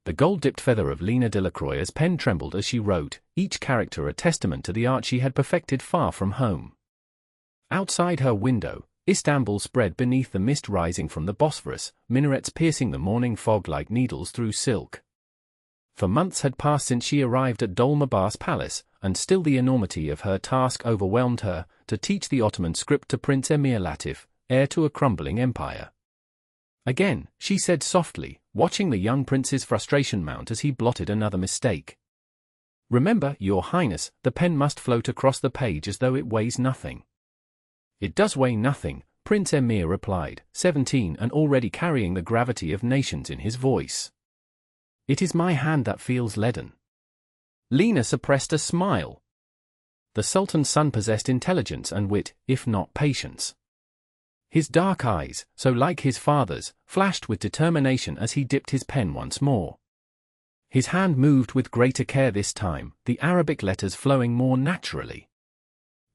The gold-dipped feather of Lena Delacroix's pen trembled as she wrote, each character a testament to the art she had perfected far from home. Outside her window, Istanbul spread beneath the mist rising from the Bosphorus, minarets piercing the morning fog like needles through silk. For months had passed since she arrived at Dolmabahce Palace, and still the enormity of her task overwhelmed her, to teach the Ottoman script to Prince Emir Latif, heir to a crumbling empire. Again, she said softly, watching the young prince's frustration mount as he blotted another mistake. Remember, Your Highness, the pen must float across the page as though it weighs nothing. It does weigh nothing, Prince Emir replied, 17 and already carrying the gravity of nations in his voice. It is my hand that feels leaden. Lena suppressed a smile. The Sultan's son possessed intelligence and wit, if not patience. His dark eyes, so like his father's, flashed with determination as he dipped his pen once more. His hand moved with greater care this time, the Arabic letters flowing more naturally.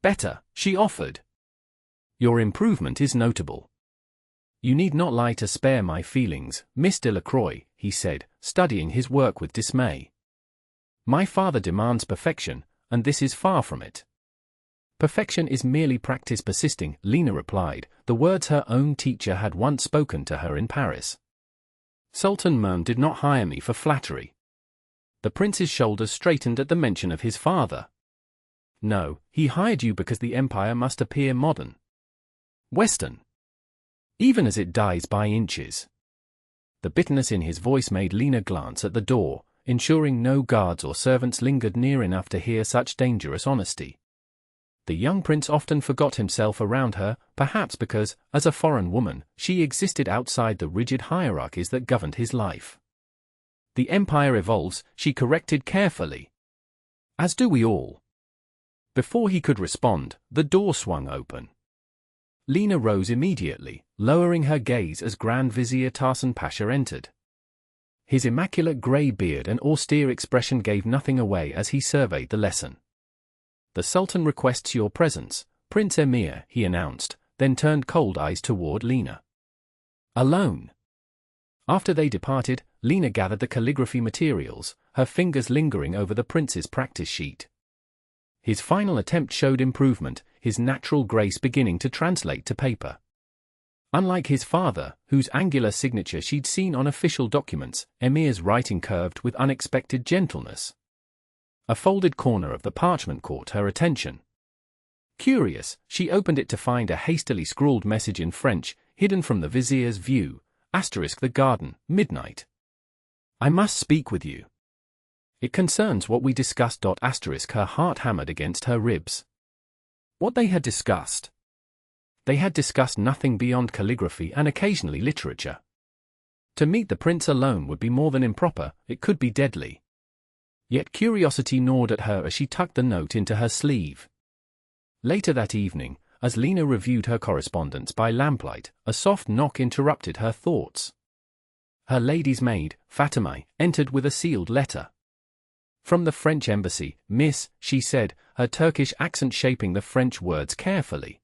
Better, she offered. Your improvement is notable. You need not lie to spare my feelings, Miss Delacroix, he said, studying his work with dismay. My father demands perfection, and this is far from it. Perfection is merely practice persisting, Lena replied, the words her own teacher had once spoken to her in Paris. Sultan Mehmed did not hire me for flattery. The prince's shoulders straightened at the mention of his father. No, he hired you because the empire must appear modern. Western. Even as it dies by inches. The bitterness in his voice made Lena glance at the door, ensuring no guards or servants lingered near enough to hear such dangerous honesty. The young prince often forgot himself around her, perhaps because, as a foreign woman, she existed outside the rigid hierarchies that governed his life. The empire evolves, she corrected carefully. As do we all. Before he could respond, the door swung open. Lena rose immediately, lowering her gaze as Grand Vizier Tarsan Pasha entered. His immaculate grey beard and austere expression gave nothing away as he surveyed the lesson. The Sultan requests your presence, Prince Emir, he announced, then turned cold eyes toward Lena. Alone. After they departed, Lena gathered the calligraphy materials, her fingers lingering over the prince's practice sheet. His final attempt showed improvement, his natural grace beginning to translate to paper. Unlike his father, whose angular signature she'd seen on official documents, Emir's writing curved with unexpected gentleness. A folded corner of the parchment caught her attention. Curious, she opened it to find a hastily scrawled message in French, hidden from the vizier's view, *the garden, midnight. I must speak with you. It concerns what we discussed. Her heart hammered against her ribs. What they had discussed? They had discussed nothing beyond calligraphy and occasionally literature. To meet the prince alone would be more than improper, it could be deadly. Yet curiosity gnawed at her as she tucked the note into her sleeve. Later that evening, as Lena reviewed her correspondence by lamplight, a soft knock interrupted her thoughts. Her lady's maid, Fatima, entered with a sealed letter. From the French embassy, miss, she said, her Turkish accent shaping the French words carefully.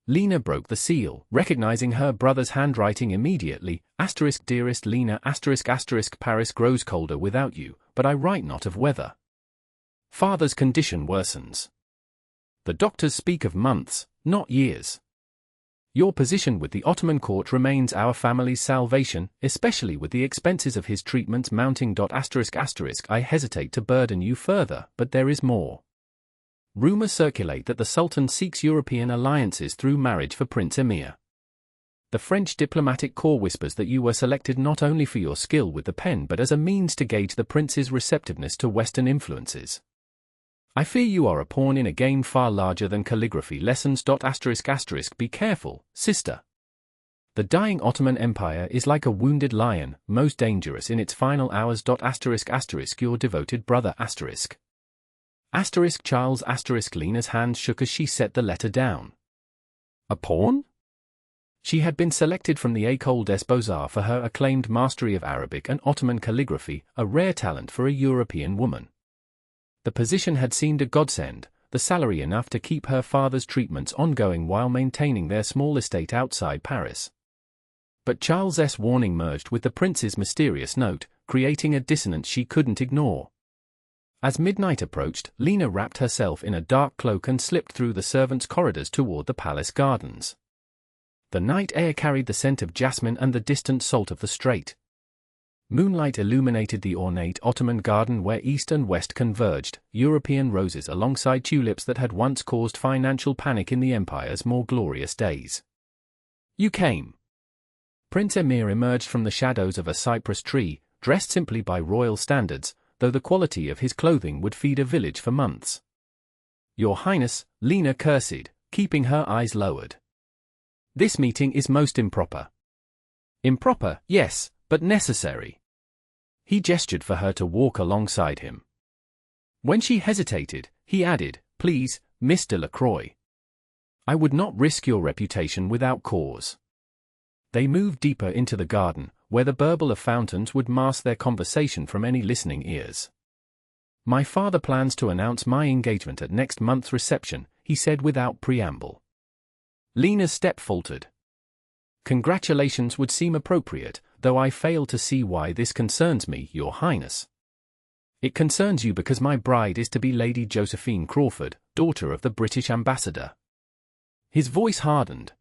Lena broke the seal, recognizing her brother's handwriting immediately. Dearest Lena, Paris grows colder without you, but I write not of weather. Father's condition worsens. The doctors speak of months, not years. Your position with the Ottoman court remains our family's salvation, especially with the expenses of his treatments mounting. I hesitate to burden you further, but there is more. Rumors circulate that the Sultan seeks European alliances through marriage for Prince Emir. The French diplomatic corps whispers that you were selected not only for your skill with the pen but as a means to gauge the prince's receptiveness to Western influences. I fear you are a pawn in a game far larger than calligraphy lessons. Be careful, sister. The dying Ottoman Empire is like a wounded lion, most dangerous in its final hours. Your devoted brother Charles Lena's hand shook as she set the letter down. A pawn? She had been selected from the École des Beaux-Arts for her acclaimed mastery of Arabic and Ottoman calligraphy, a rare talent for a European woman. The position had seemed a godsend, the salary enough to keep her father's treatments ongoing while maintaining their small estate outside Paris. But Charles's warning merged with the prince's mysterious note, creating a dissonance she couldn't ignore. As midnight approached, Lena wrapped herself in a dark cloak and slipped through the servants' corridors toward the palace gardens. The night air carried the scent of jasmine and the distant salt of the strait. Moonlight illuminated the ornate Ottoman garden where east and west converged, European roses alongside tulips that had once caused financial panic in the empire's more glorious days. "You came." Prince Emir emerged from the shadows of a cypress tree, dressed simply by royal standards, though the quality of his clothing would feed a village for months. "Your Highness," Lena cursed, keeping her eyes lowered. "This meeting is most improper." "Improper, yes, but necessary." He gestured for her to walk alongside him. When she hesitated, he added, "Please, Miss Delacroix. I would not risk your reputation without cause." They moved deeper into the garden, where the burble of fountains would mask their conversation from any listening ears. "My father plans to announce my engagement at next month's reception," he said without preamble. Lena's step faltered. "Congratulations would seem appropriate, though I fail to see why this concerns me, Your Highness." "It concerns you because my bride is to be Lady Josephine Crawford, daughter of the British ambassador." His voice hardened.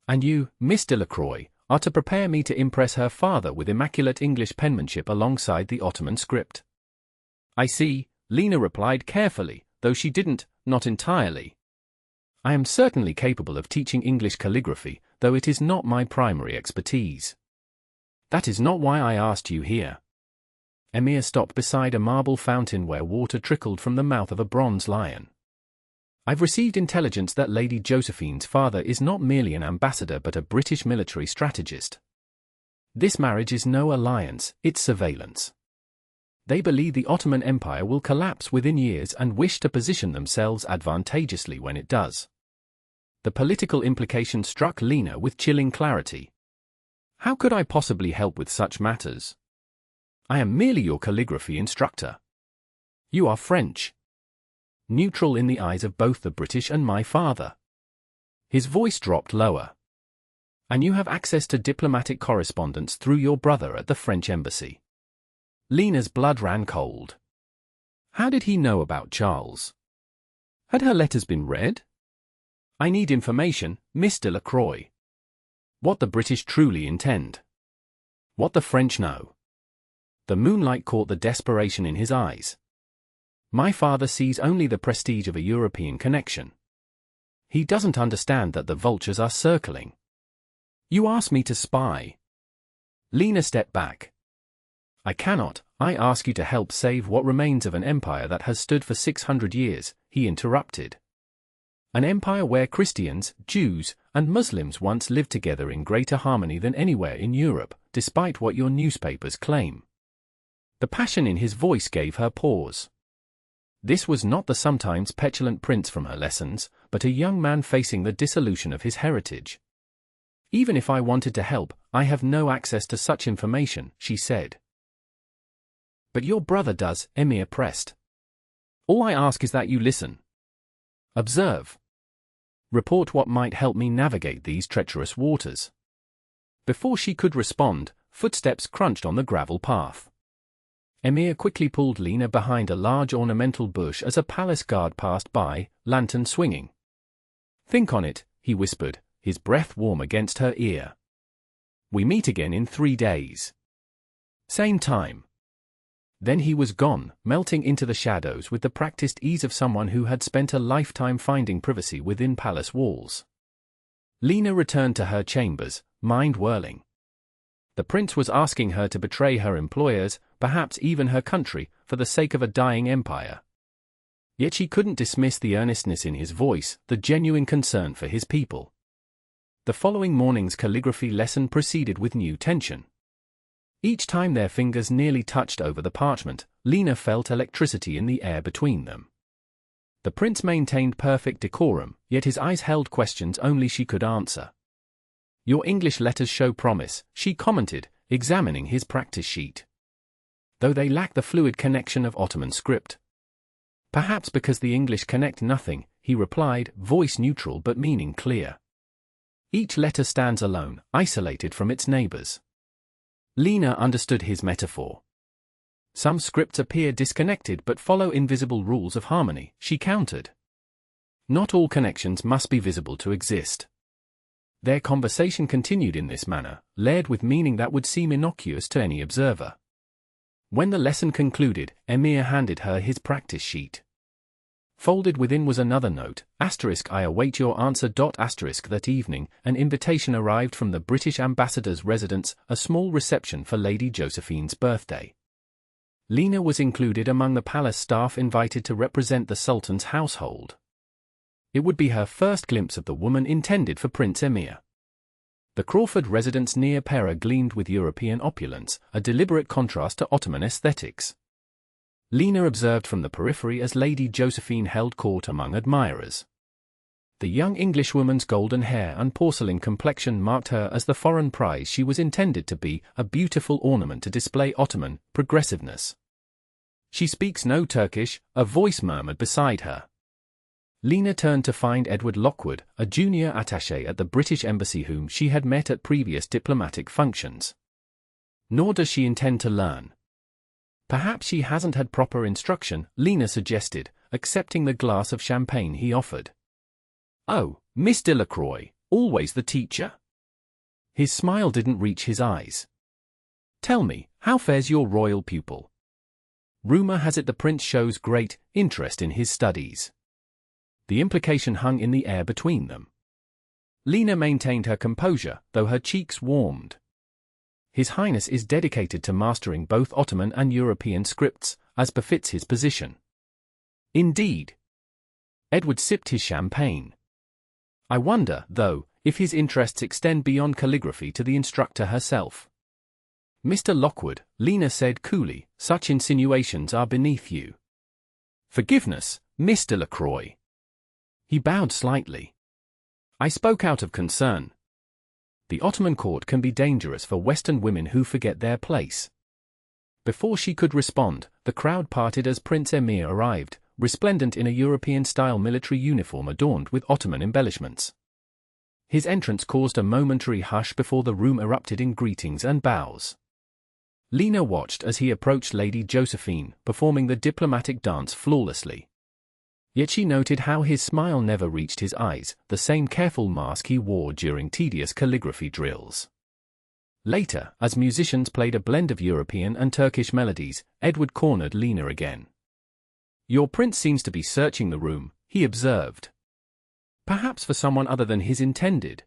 "And you, Miss Delacroix, are to prepare me to impress her father with immaculate English penmanship alongside the Ottoman script." "I see," Lena replied carefully, though she didn't, not entirely. "I am certainly capable of teaching English calligraphy, though it is not my primary expertise. That is not why I asked you here." Emir stopped beside a marble fountain where water trickled from the mouth of a bronze lion. "I've received intelligence that Lady Josephine's father is not merely an ambassador but a British military strategist. This marriage is no alliance, it's surveillance. They believe the Ottoman Empire will collapse within years and wish to position themselves advantageously when it does." The political implication struck Lena with chilling clarity. "How could I possibly help with such matters? I am merely your calligraphy instructor. You are French. Neutral in the eyes of both the British and my father." His voice dropped lower. "And you have access to diplomatic correspondence through your brother at the French embassy." Lena's blood ran cold. How did he know about Charles? Had her letters been read? "I need information, Miss Delacroix. What the British truly intend. What the French know." The moonlight caught the desperation in his eyes. "My father sees only the prestige of a European connection. He doesn't understand that the vultures are circling." "You ask me to spy." Lena stepped back. "I cannot. I ask you to help save what remains of an empire that has stood for 600 years, he interrupted. "An empire where Christians, Jews, and Muslims once lived together in greater harmony than anywhere in Europe, despite what your newspapers claim." The passion in his voice gave her pause. This was not the sometimes petulant prince from her lessons, but a young man facing the dissolution of his heritage. "Even if I wanted to help, I have no access to such information," she said. "But your brother does," Emir pressed. "All I ask is that you listen. Observe. Report what might help me navigate these treacherous waters." Before she could respond, footsteps crunched on the gravel path. Emir quickly pulled Lena behind a large ornamental bush as a palace guard passed by, lantern swinging. "Think on it," he whispered, his breath warm against her ear. "We meet again in 3 days. Same time." Then he was gone, melting into the shadows with the practiced ease of someone who had spent a lifetime finding privacy within palace walls. Lena returned to her chambers, mind whirling. The prince was asking her to betray her employers, perhaps even her country, for the sake of a dying empire. Yet she couldn't dismiss the earnestness in his voice, the genuine concern for his people. The following morning's calligraphy lesson proceeded with new tension. Each time their fingers nearly touched over the parchment, Lena felt electricity in the air between them. The prince maintained perfect decorum, yet his eyes held questions only she could answer. "Your English letters show promise," she commented, examining his practice sheet. "Though they lack the fluid connection of Ottoman script." "Perhaps because the English connect nothing," he replied, voice neutral but meaning clear. "Each letter stands alone, isolated from its neighbors. Lena understood his metaphor. Some scripts appear disconnected but follow invisible rules of harmony, she countered. Not all connections must be visible to exist. Their conversation continued in this manner, layered with meaning that would seem innocuous to any observer. When the lesson concluded, Emir handed her his practice sheet. Folded within was another note, *I await your answer. That evening, an invitation arrived from the British ambassador's residence, a small reception for Lady Josephine's birthday. Lena was included among the palace staff invited to represent the Sultan's household. It would be her first glimpse of the woman intended for Prince Emir. The Crawford residence near Pera gleamed with European opulence, a deliberate contrast to Ottoman aesthetics. Lena observed from the periphery as Lady Josephine held court among admirers. The young Englishwoman's golden hair and porcelain complexion marked her as the foreign prize she was intended to be, a beautiful ornament to display Ottoman progressiveness. "She speaks no Turkish," a voice murmured beside her. Lena turned to find Edward Lockwood, a junior attaché at the British Embassy whom she had met at previous diplomatic functions. Nor does she intend to learn. Perhaps she hasn't had proper instruction, Lena suggested, accepting the glass of champagne he offered. "Oh, Miss Delacroix, always the teacher?" His smile didn't reach his eyes. "Tell me, how fares your royal pupil? Rumor has it the prince shows great interest in his studies." The implication hung in the air between them. Lena maintained her composure, though her cheeks warmed. "His Highness is dedicated to mastering both Ottoman and European scripts, as befits his position." "Indeed." Edward sipped his champagne. "I wonder, though, if his interests extend beyond calligraphy to the instructor herself." "Mr. Lockwood," Lena said coolly, "such insinuations are beneath you." "Forgiveness, Miss Delacroix." He bowed slightly. "I spoke out of concern. The Ottoman court can be dangerous for Western women who forget their place." Before she could respond, the crowd parted as Prince Emir arrived, resplendent in a European-style military uniform adorned with Ottoman embellishments. His entrance caused a momentary hush before the room erupted in greetings and bows. Lena watched as he approached Lady Josephine, performing the diplomatic dance flawlessly. Yet she noted how his smile never reached his eyes, the same careful mask he wore during tedious calligraphy drills. Later, as musicians played a blend of European and Turkish melodies, Edward cornered Lena again. "Your prince seems to be searching the room," he observed. "Perhaps for someone other than his intended."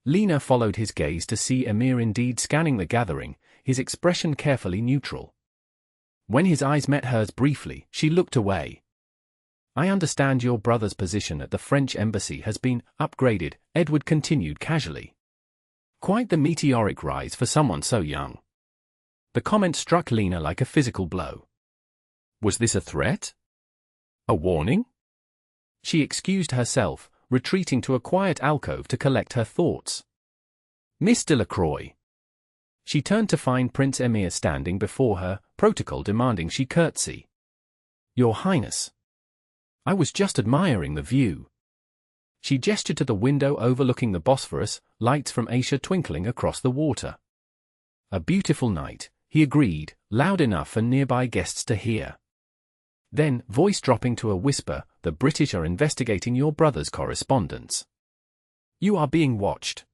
Lena followed his gaze to see Emir indeed scanning the gathering, his expression carefully neutral. When his eyes met hers briefly, she looked away. "I understand your brother's position at the French embassy has been upgraded," Edward continued casually. Quite the meteoric rise for someone so young. The comment struck Lena like a physical blow. Was this a threat? A warning? She excused herself, retreating to a quiet alcove to collect her thoughts. "Miss Delacroix." She turned to find Prince Emir standing before her, protocol demanding she curtsy. "Your Highness." "I was just admiring the view." She gestured to the window overlooking the Bosphorus, lights from Asia twinkling across the water. "A beautiful night," he agreed, loud enough for nearby guests to hear. Then, voice dropping to a whisper, "The British are investigating your brother's correspondence. You are being watched."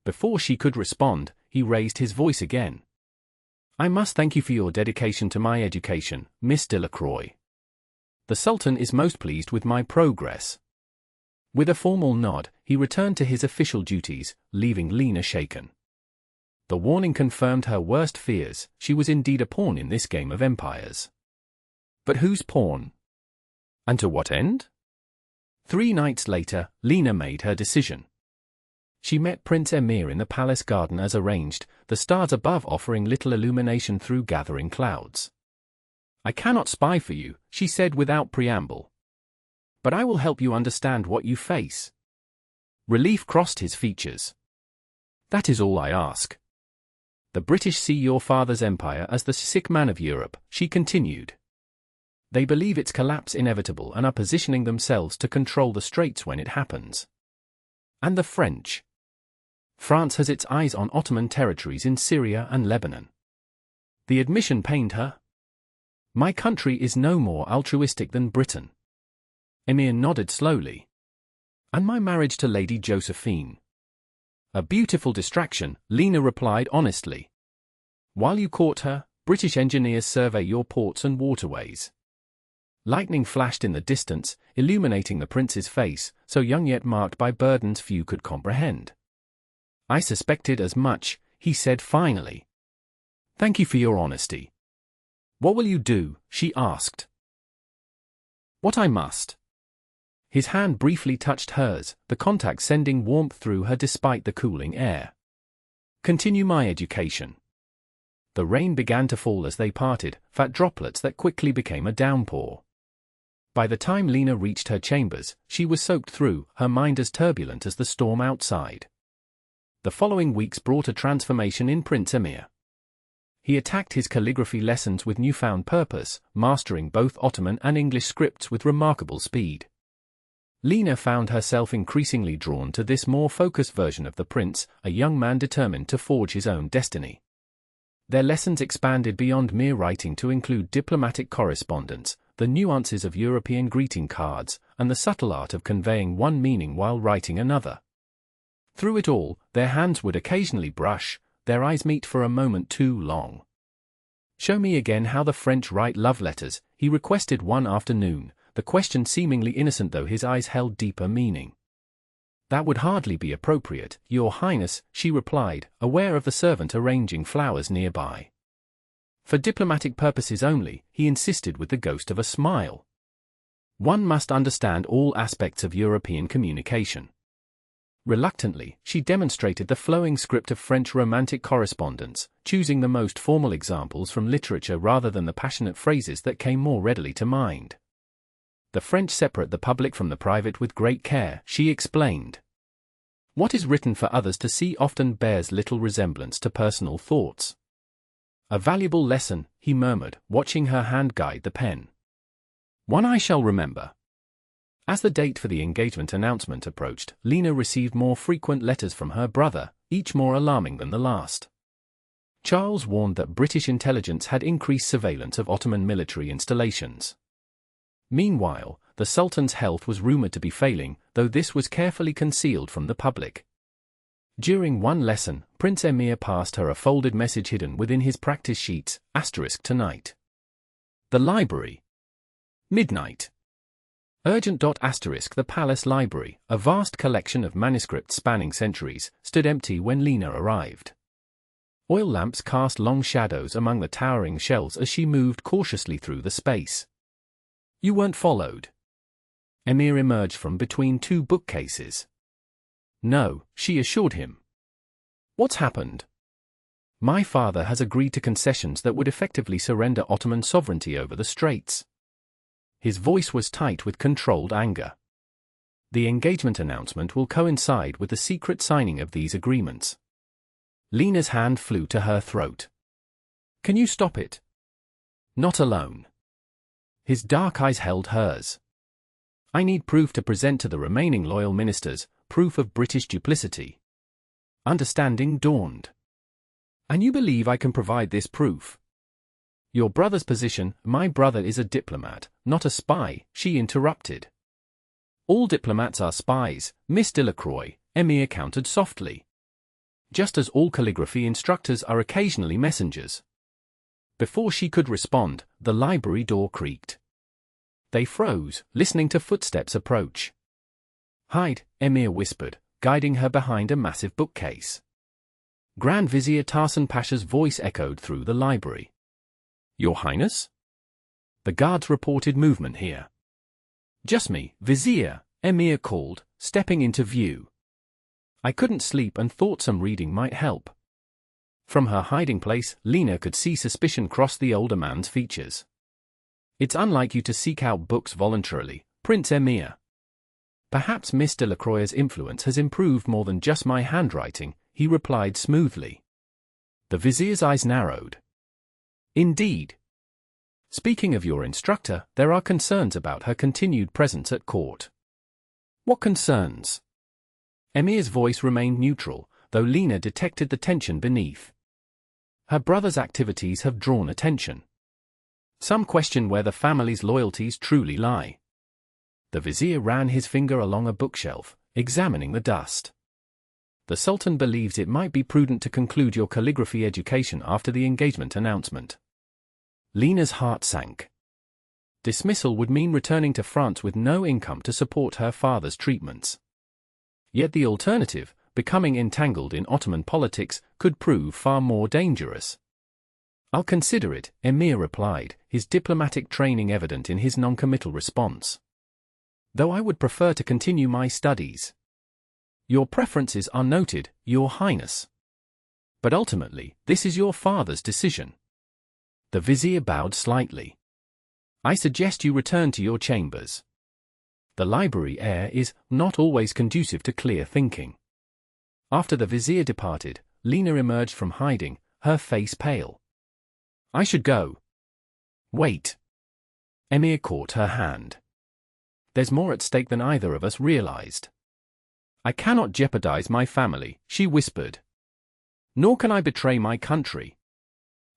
Before she could respond, he raised his voice again. "I must thank you for your dedication to my education, Miss Delacroix. The Sultan is most pleased with my progress." With a formal nod, he returned to his official duties, leaving Lena shaken. The warning confirmed her worst fears. She was indeed a pawn in this game of empires. But whose pawn? And to what end? 3 nights later, Lena made her decision. She met Prince Emir in the palace garden as arranged, the stars above offering little illumination through gathering clouds. "I cannot spy for you," she said without preamble. "But I will help you understand what you face." Relief crossed his features. "That is all I ask." "The British see your father's empire as the sick man of Europe," she continued. "They believe its collapse inevitable and are positioning themselves to control the straits when it happens." "And the French?" France has its eyes on Ottoman territories in Syria and Lebanon. The admission pained her. My country is no more altruistic than Britain. Emir nodded slowly. And my marriage to Lady Josephine. A beautiful distraction, Lena replied honestly. While you court her, British engineers survey your ports and waterways. Lightning flashed in the distance, illuminating the prince's face, so young yet marked by burdens few could comprehend. I suspected as much, he said finally. Thank you for your honesty. What will you do? She asked. What I must. His hand briefly touched hers, the contact sending warmth through her despite the cooling air. Continue my education. The rain began to fall as they parted, fat droplets that quickly became a downpour. By the time Lena reached her chambers, she was soaked through, her mind as turbulent as the storm outside. The following weeks brought a transformation in Prince Emir. He attacked his calligraphy lessons with newfound purpose, mastering both Ottoman and English scripts with remarkable speed. Lena found herself increasingly drawn to this more focused version of the prince, a young man determined to forge his own destiny. Their lessons expanded beyond mere writing to include diplomatic correspondence, the nuances of European greeting cards, and the subtle art of conveying one meaning while writing another. Through it all, their hands would occasionally brush, their eyes meet for a moment too long. Show me again how the French write love letters, he requested one afternoon, the question seemingly innocent though his eyes held deeper meaning. That would hardly be appropriate, Your Highness, she replied, aware of the servant arranging flowers nearby. For diplomatic purposes only, he insisted with the ghost of a smile. One must understand all aspects of European communication. Reluctantly, she demonstrated the flowing script of French romantic correspondence, choosing the most formal examples from literature rather than the passionate phrases that came more readily to mind. The French separate the public from the private with great care, she explained. What is written for others to see often bears little resemblance to personal thoughts. A valuable lesson, he murmured, watching her hand guide the pen. One I shall remember. As the date for the engagement announcement approached, Lena received more frequent letters from her brother, each more alarming than the last. Charles warned that British intelligence had increased surveillance of Ottoman military installations. Meanwhile, the Sultan's health was rumored to be failing, though this was carefully concealed from the public. During one lesson, Prince Emir passed her a folded message hidden within his practice sheets, *tonight. The library. Midnight. Urgent. *. The palace library, a vast collection of manuscripts spanning centuries, stood empty when Lena arrived. Oil lamps cast long shadows among the towering shelves as she moved cautiously through the space. You weren't followed. Emir emerged from between two bookcases. No, she assured him. What's happened? My father has agreed to concessions that would effectively surrender Ottoman sovereignty over the Straits. His voice was tight with controlled anger. The engagement announcement will coincide with the secret signing of these agreements. Lena's hand flew to her throat. Can you stop it? Not alone. His dark eyes held hers. I need proof to present to the remaining loyal ministers, proof of British duplicity. Understanding dawned. And you believe I can provide this proof? Your brother's position, my brother is a diplomat, not a spy, she interrupted. All diplomats are spies, Miss Delacroix, Emir countered softly. Just as all calligraphy instructors are occasionally messengers. Before she could respond, the library door creaked. They froze, listening to footsteps approach. Hide, Emir whispered, guiding her behind a massive bookcase. Grand Vizier Tarsan Pasha's voice echoed through the library. Your Highness? The guards reported movement here. Just me, Vizier, Emir called, stepping into view. I couldn't sleep and thought some reading might help. From her hiding place, Lena could see suspicion cross the older man's features. It's unlike you to seek out books voluntarily, Prince Emir. Perhaps Miss Delacroix's influence has improved more than just my handwriting, he replied smoothly. The vizier's eyes narrowed. Indeed. Speaking of your instructor, there are concerns about her continued presence at court. What concerns? Emir's voice remained neutral, though Lena detected the tension beneath. Her brother's activities have drawn attention. Some question where the family's loyalties truly lie. The vizier ran his finger along a bookshelf, examining the dust. The Sultan believes it might be prudent to conclude your calligraphy education after the engagement announcement. Lena's heart sank. Dismissal would mean returning to France with no income to support her father's treatments. Yet the alternative, becoming entangled in Ottoman politics, could prove far more dangerous. "I'll consider it," Emir replied, his diplomatic training evident in his non-committal response. "Though I would prefer to continue my studies." "Your preferences are noted, Your Highness. But ultimately, this is your father's decision." The vizier bowed slightly. "I suggest you return to your chambers. The library air is not always conducive to clear thinking." After the vizier departed, Lena emerged from hiding, her face pale. "I should go." "Wait." Emir caught her hand. "There's more at stake than either of us realized." "I cannot jeopardize my family," she whispered. "Nor can I betray my country."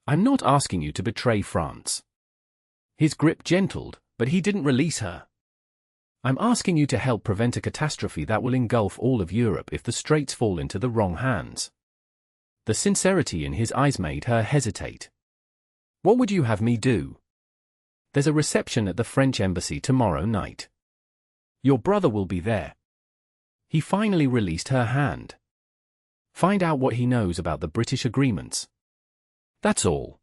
"I'm not asking you to betray France." His grip gentled, but he didn't release her. "I'm asking you to help prevent a catastrophe that will engulf all of Europe if the straits fall into the wrong hands." The sincerity in his eyes made her hesitate. "What would you have me do?" "There's a reception at the French embassy tomorrow night. Your brother will be there." He finally released her hand. "Find out what he knows about the British agreements." "That's all."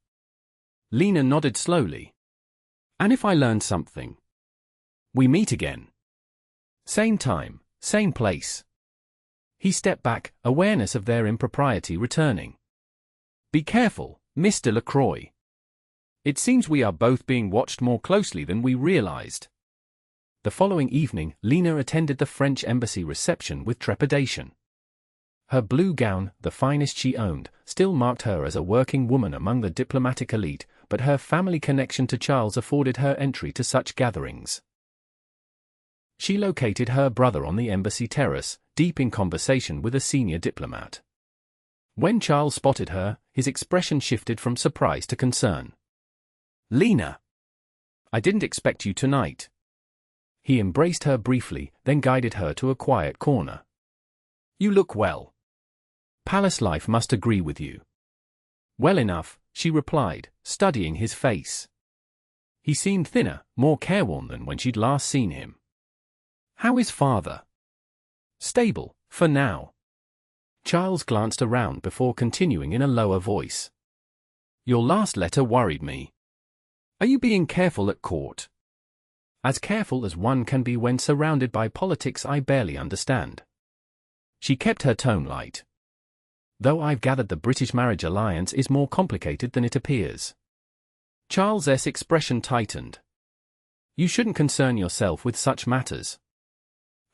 Lena nodded slowly. "And if I learn something?" "We meet again. Same time, same place." He stepped back, awareness of their impropriety returning. "Be careful, Miss Delacroix. It seems we are both being watched more closely than we realized." The following evening, Lena attended the French embassy reception with trepidation. Her blue gown, the finest she owned, still marked her as a working woman among the diplomatic elite, but her family connection to Charles afforded her entry to such gatherings. She located her brother on the embassy terrace, deep in conversation with a senior diplomat. When Charles spotted her, his expression shifted from surprise to concern. "Lena! I didn't expect you tonight." He embraced her briefly, then guided her to a quiet corner. "You look well. Palace life must agree with you." "Well enough," she replied, studying his face. He seemed thinner, more careworn than when she'd last seen him. "How is father?" "Stable, for now." Charles glanced around before continuing in a lower voice. "Your last letter worried me. Are you being careful at court?" "As careful as one can be when surrounded by politics I barely understand." She kept her tone light. "Though I've gathered the British marriage alliance is more complicated than it appears." Charles's expression tightened. "You shouldn't concern yourself with such matters."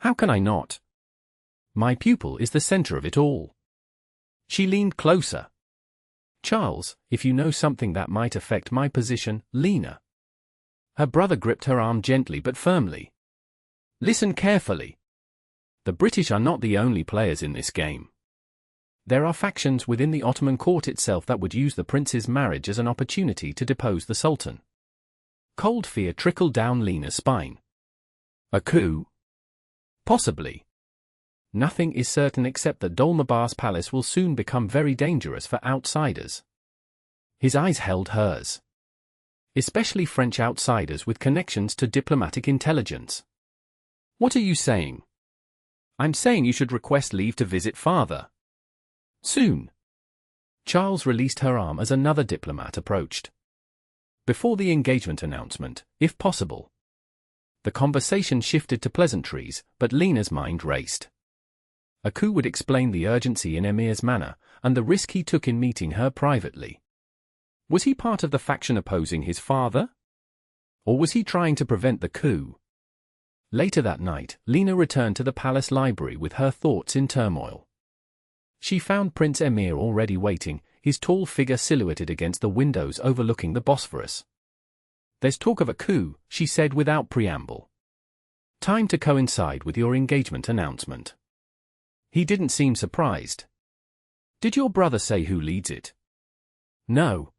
"How can I not? My pupil is the center of it all." She leaned closer. "Charles, if you know something that might affect my position, Lena." Her brother gripped her arm gently but firmly. "Listen carefully. The British are not the only players in this game. There are factions within the Ottoman court itself that would use the prince's marriage as an opportunity to depose the Sultan." Cold fear trickled down Lena's spine. "A coup?" "Possibly. Nothing is certain except that Dolmabah's palace will soon become very dangerous for outsiders." His eyes held hers. "Especially French outsiders with connections to diplomatic intelligence." "What are you saying?" "I'm saying you should request leave to visit father. Soon." Charles released her arm as another diplomat approached. "Before the engagement announcement, if possible." The conversation shifted to pleasantries, but Lena's mind raced. A coup would explain the urgency in Emir's manner, and the risk he took in meeting her privately. Was he part of the faction opposing his father? Or was he trying to prevent the coup? Later that night, Lena returned to the palace library with her thoughts in turmoil. She found Prince Emir already waiting, his tall figure silhouetted against the windows overlooking the Bosphorus. "There's talk of a coup," she said without preamble. "Time to coincide with your engagement announcement." He didn't seem surprised. Did your brother say who leads it? No.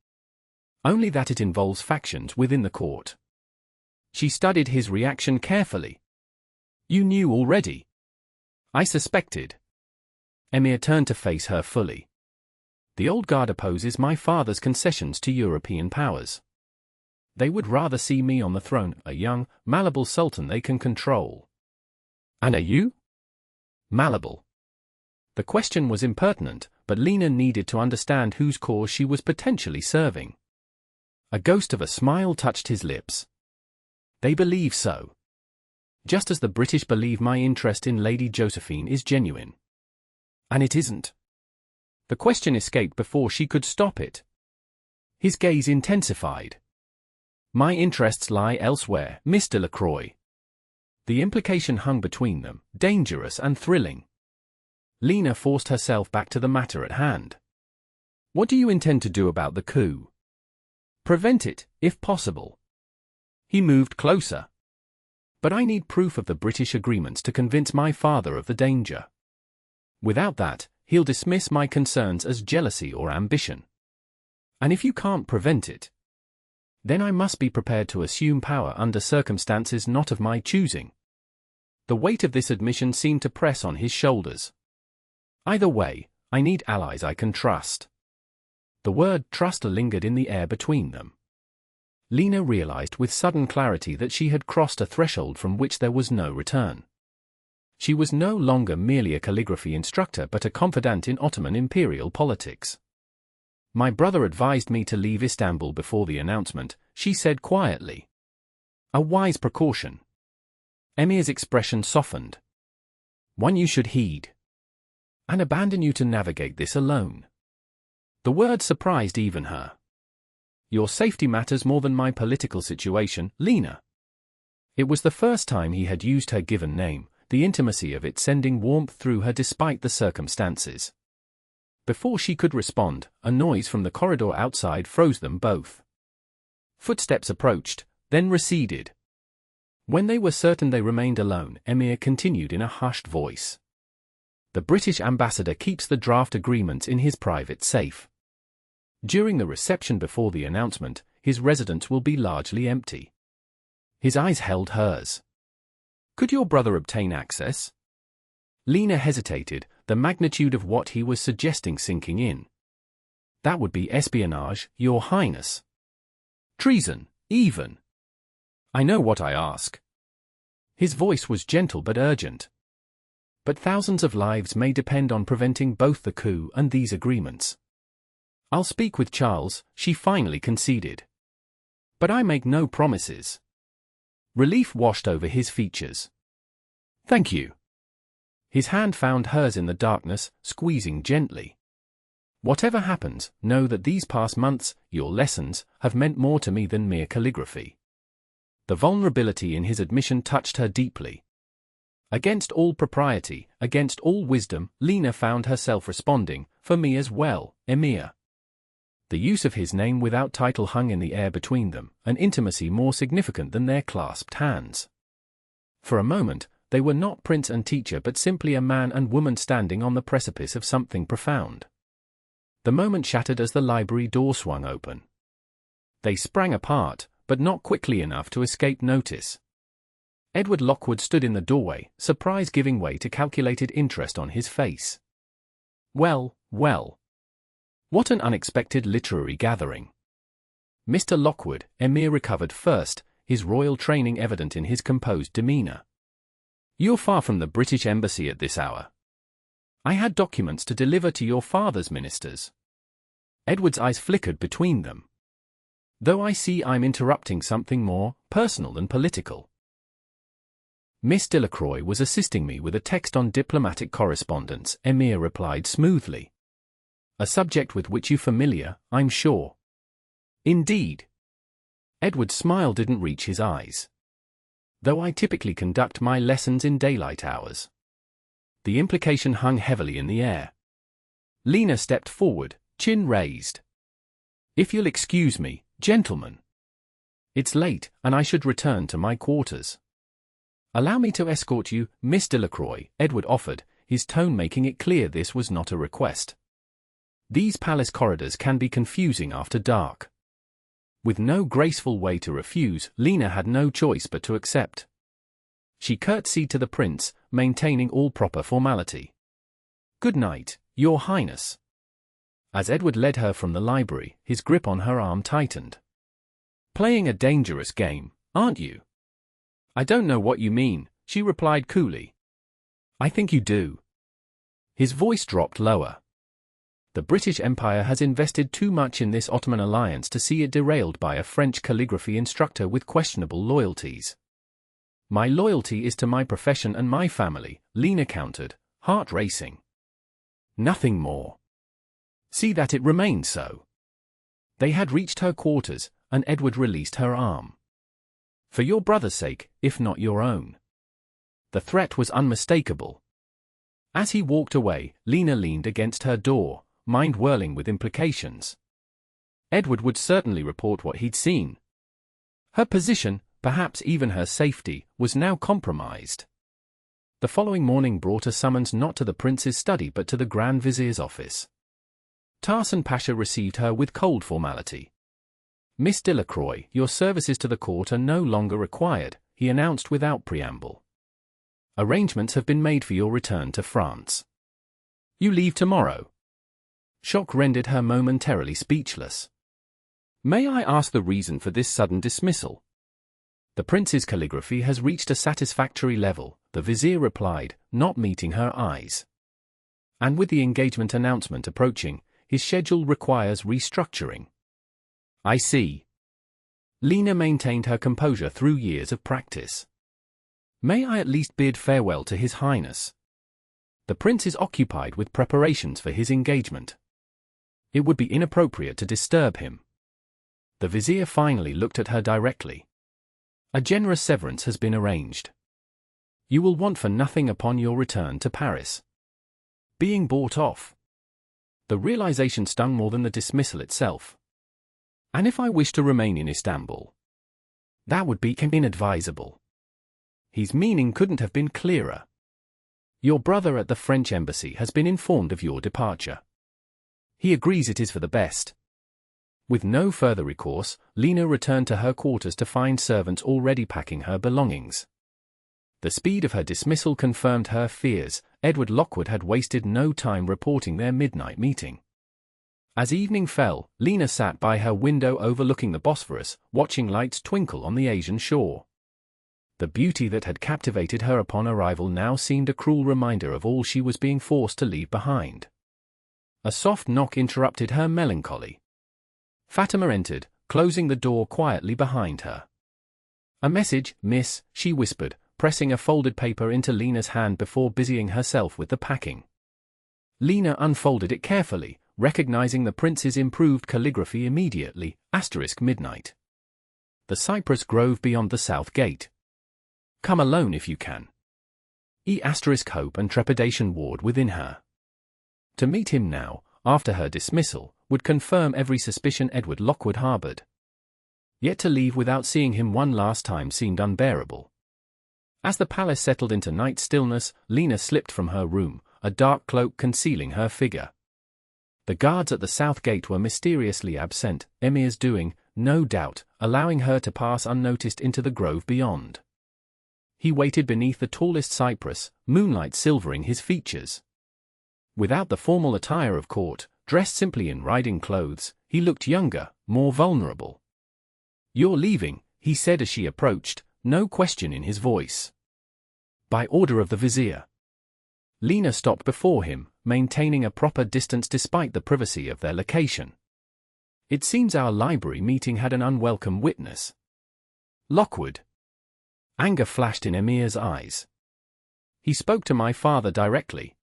Only that it involves factions within the court. She studied his reaction carefully. You knew already. I suspected. Emir turned to face her fully. The old guard opposes my father's concessions to European powers. They would rather see me on the throne, a young, malleable sultan they can control. And are you? Malleable. The question was impertinent, but Lena needed to understand whose cause she was potentially serving. A ghost of a smile touched his lips. They believe so. Just as the British believe my interest in Lady Josephine is genuine. And it isn't. The question escaped before she could stop it. His gaze intensified. My interests lie elsewhere, Miss Delacroix. The implication hung between them, dangerous and thrilling. Lena forced herself back to the matter at hand. What do you intend to do about the coup? Prevent it, if possible. He moved closer. But I need proof of the British agreements to convince my father of the danger. Without that, he'll dismiss my concerns as jealousy or ambition. And if you can't prevent it, then I must be prepared to assume power under circumstances not of my choosing. The weight of this admission seemed to press on his shoulders. Either way, I need allies I can trust. The word trust lingered in the air between them. Lena realized with sudden clarity that she had crossed a threshold from which there was no return. She was no longer merely a calligraphy instructor but a confidant in Ottoman imperial politics. My brother advised me to leave Istanbul before the announcement, she said quietly. A wise precaution. Emir's expression softened. One you should heed. And abandon you to navigate this alone. The word surprised even her. Your safety matters more than my political situation, Lena. It was the first time he had used her given name, the intimacy of it sending warmth through her despite the circumstances. Before she could respond, a noise from the corridor outside froze them both. Footsteps approached, then receded. When they were certain they remained alone, Emir continued in a hushed voice. The British ambassador keeps the draft agreements in his private safe. During the reception before the announcement, his residence will be largely empty. His eyes held hers. Could your brother obtain access? Lena hesitated, the magnitude of what he was suggesting sinking in. That would be espionage, Your Highness. Treason, even. I know what I ask. His voice was gentle but urgent. But thousands of lives may depend on preventing both the coup and these agreements. I'll speak with Charles, she finally conceded. But I make no promises. Relief washed over his features. Thank you. His hand found hers in the darkness, squeezing gently. Whatever happens, know that these past months, your lessons, have meant more to me than mere calligraphy. The vulnerability in his admission touched her deeply. Against all propriety, against all wisdom, Lena found herself responding, for me as well, Emir. The use of his name without title hung in the air between them, an intimacy more significant than their clasped hands. For a moment, they were not prince and teacher but simply a man and woman standing on the precipice of something profound. The moment shattered as the library door swung open. They sprang apart, but not quickly enough to escape notice. Edward Lockwood stood in the doorway, surprise giving way to calculated interest on his face. Well, well. What an unexpected literary gathering. Mr. Lockwood, Emir recovered first, his royal training evident in his composed demeanor. You're far from the British embassy at this hour. I had documents to deliver to your father's ministers. Edward's eyes flickered between them. Though I see I'm interrupting something more personal than political. Miss Delacroix was assisting me with a text on diplomatic correspondence, Emir replied smoothly. A subject with which you're familiar, I'm sure. Indeed. Edward's smile didn't reach his eyes. Though I typically conduct my lessons in daylight hours. The implication hung heavily in the air. Lena stepped forward, chin raised. If you'll excuse me, gentlemen. It's late, and I should return to my quarters. Allow me to escort you, Miss Delacroix, Edward offered, his tone making it clear this was not a request. These palace corridors can be confusing after dark. With no graceful way to refuse, Lena had no choice but to accept. She curtsied to the prince, maintaining all proper formality. "Good night, Your Highness." As Edward led her from the library, his grip on her arm tightened. "Playing a dangerous game, aren't you?" "I don't know what you mean," she replied coolly. "I think you do." His voice dropped lower. "The British Empire has invested too much in this Ottoman alliance to see it derailed by a French calligraphy instructor with questionable loyalties." "My loyalty is to my profession and my family," Lena countered, heart racing. "Nothing more. See that it remains so." They had reached her quarters, and Edward released her arm. "For your brother's sake, if not your own." The threat was unmistakable. As he walked away, Lena leaned against her door, mind whirling with implications. Edward would certainly report what he'd seen. Her position, perhaps even her safety, was now compromised. The following morning brought a summons not to the prince's study but to the Grand Vizier's office. Tarsan Pasha received her with cold formality. "Miss Delacroix, your services to the court are no longer required," he announced without preamble. "Arrangements have been made for your return to France. You leave tomorrow." Shock rendered her momentarily speechless. "May I ask the reason for this sudden dismissal?" "The prince's calligraphy has reached a satisfactory level," the vizier replied, not meeting her eyes. "And with the engagement announcement approaching, his schedule requires restructuring." "I see." Lena maintained her composure through years of practice. "May I at least bid farewell to His Highness? The prince is occupied with preparations for his engagement. It would be inappropriate to disturb him." The vizier finally looked at her directly. "A generous severance has been arranged. You will want for nothing upon your return to Paris." Being bought off. The realization stung more than the dismissal itself. "And if I wish to remain in Istanbul?" "That would be inadvisable." His meaning couldn't have been clearer. "Your brother at the French embassy has been informed of your departure. He agrees it is for the best." With no further recourse, Lena returned to her quarters to find servants already packing her belongings. The speed of her dismissal confirmed her fears. Edward Lockwood had wasted no time reporting their midnight meeting. As evening fell, Lena sat by her window overlooking the Bosphorus, watching lights twinkle on the Asian shore. The beauty that had captivated her upon arrival now seemed a cruel reminder of all she was being forced to leave behind. A soft knock interrupted her melancholy. Fatima entered, closing the door quietly behind her. "A message, miss," she whispered, pressing a folded paper into Lena's hand before busying herself with the packing. Lena unfolded it carefully, recognizing the prince's improved calligraphy immediately. *midnight. The cypress grove beyond the south gate. Come alone if you can. Hope and trepidation warred within her. To meet him now, after her dismissal, would confirm every suspicion Edward Lockwood harbored. Yet to leave without seeing him one last time seemed unbearable. As the palace settled into night stillness, Lena slipped from her room, a dark cloak concealing her figure. The guards at the south gate were mysteriously absent, Emir's doing, no doubt, allowing her to pass unnoticed into the grove beyond. He waited beneath the tallest cypress, moonlight silvering his features. Without the formal attire of court, dressed simply in riding clothes, he looked younger, more vulnerable. "You're leaving," he said as she approached, no question in his voice. "By order of the vizier." Lena stopped before him, maintaining a proper distance despite the privacy of their location. "It seems our library meeting had an unwelcome witness." "Lockwood." Anger flashed in Emir's eyes. "He spoke to my father directly."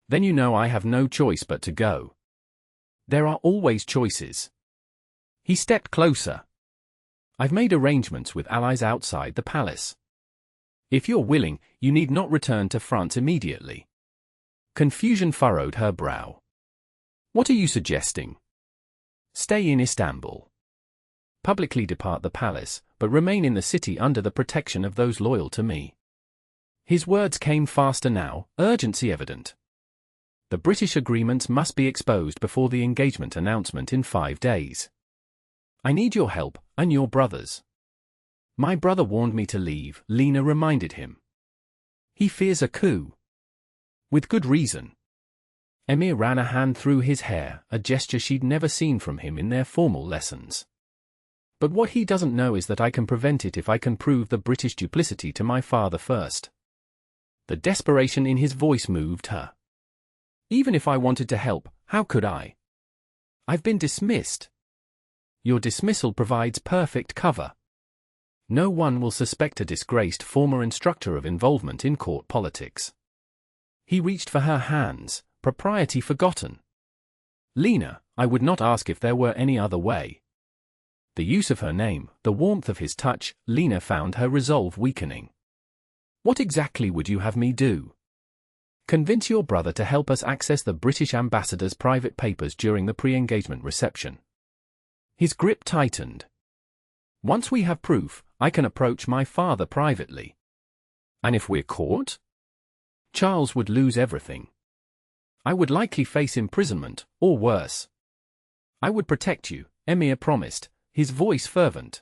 "Then you know I have no choice but to go." "There are always choices." He stepped closer. "I've made arrangements with allies outside the palace. If you're willing, you need not return to France immediately." Confusion furrowed her brow. "What are you suggesting?" "Stay in Istanbul. Publicly depart the palace, but remain in the city under the protection of those loyal to me." His words came faster now, urgency evident. The British agreements must be exposed before the engagement announcement in 5 days. I need your help, and your brother's. My brother warned me to leave, Lena reminded him. He fears a coup. With good reason. Emir ran a hand through his hair, a gesture she'd never seen from him in their formal lessons. But what he doesn't know is that I can prevent it if I can prove the British duplicity to my father first. The desperation in his voice moved her. Even if I wanted to help, how could I? I've been dismissed. Your dismissal provides perfect cover. No one will suspect a disgraced former instructor of involvement in court politics. He reached for her hands, propriety forgotten. Lena, I would not ask if there were any other way. The use of her name, the warmth of his touch, Lena found her resolve weakening. What exactly would you have me do? Convince your brother to help us access the British ambassador's private papers during the pre-engagement reception. His grip tightened. Once we have proof, I can approach my father privately. And if we're caught? Charles would lose everything. I would likely face imprisonment, or worse. I would protect you, Emir promised, his voice fervent.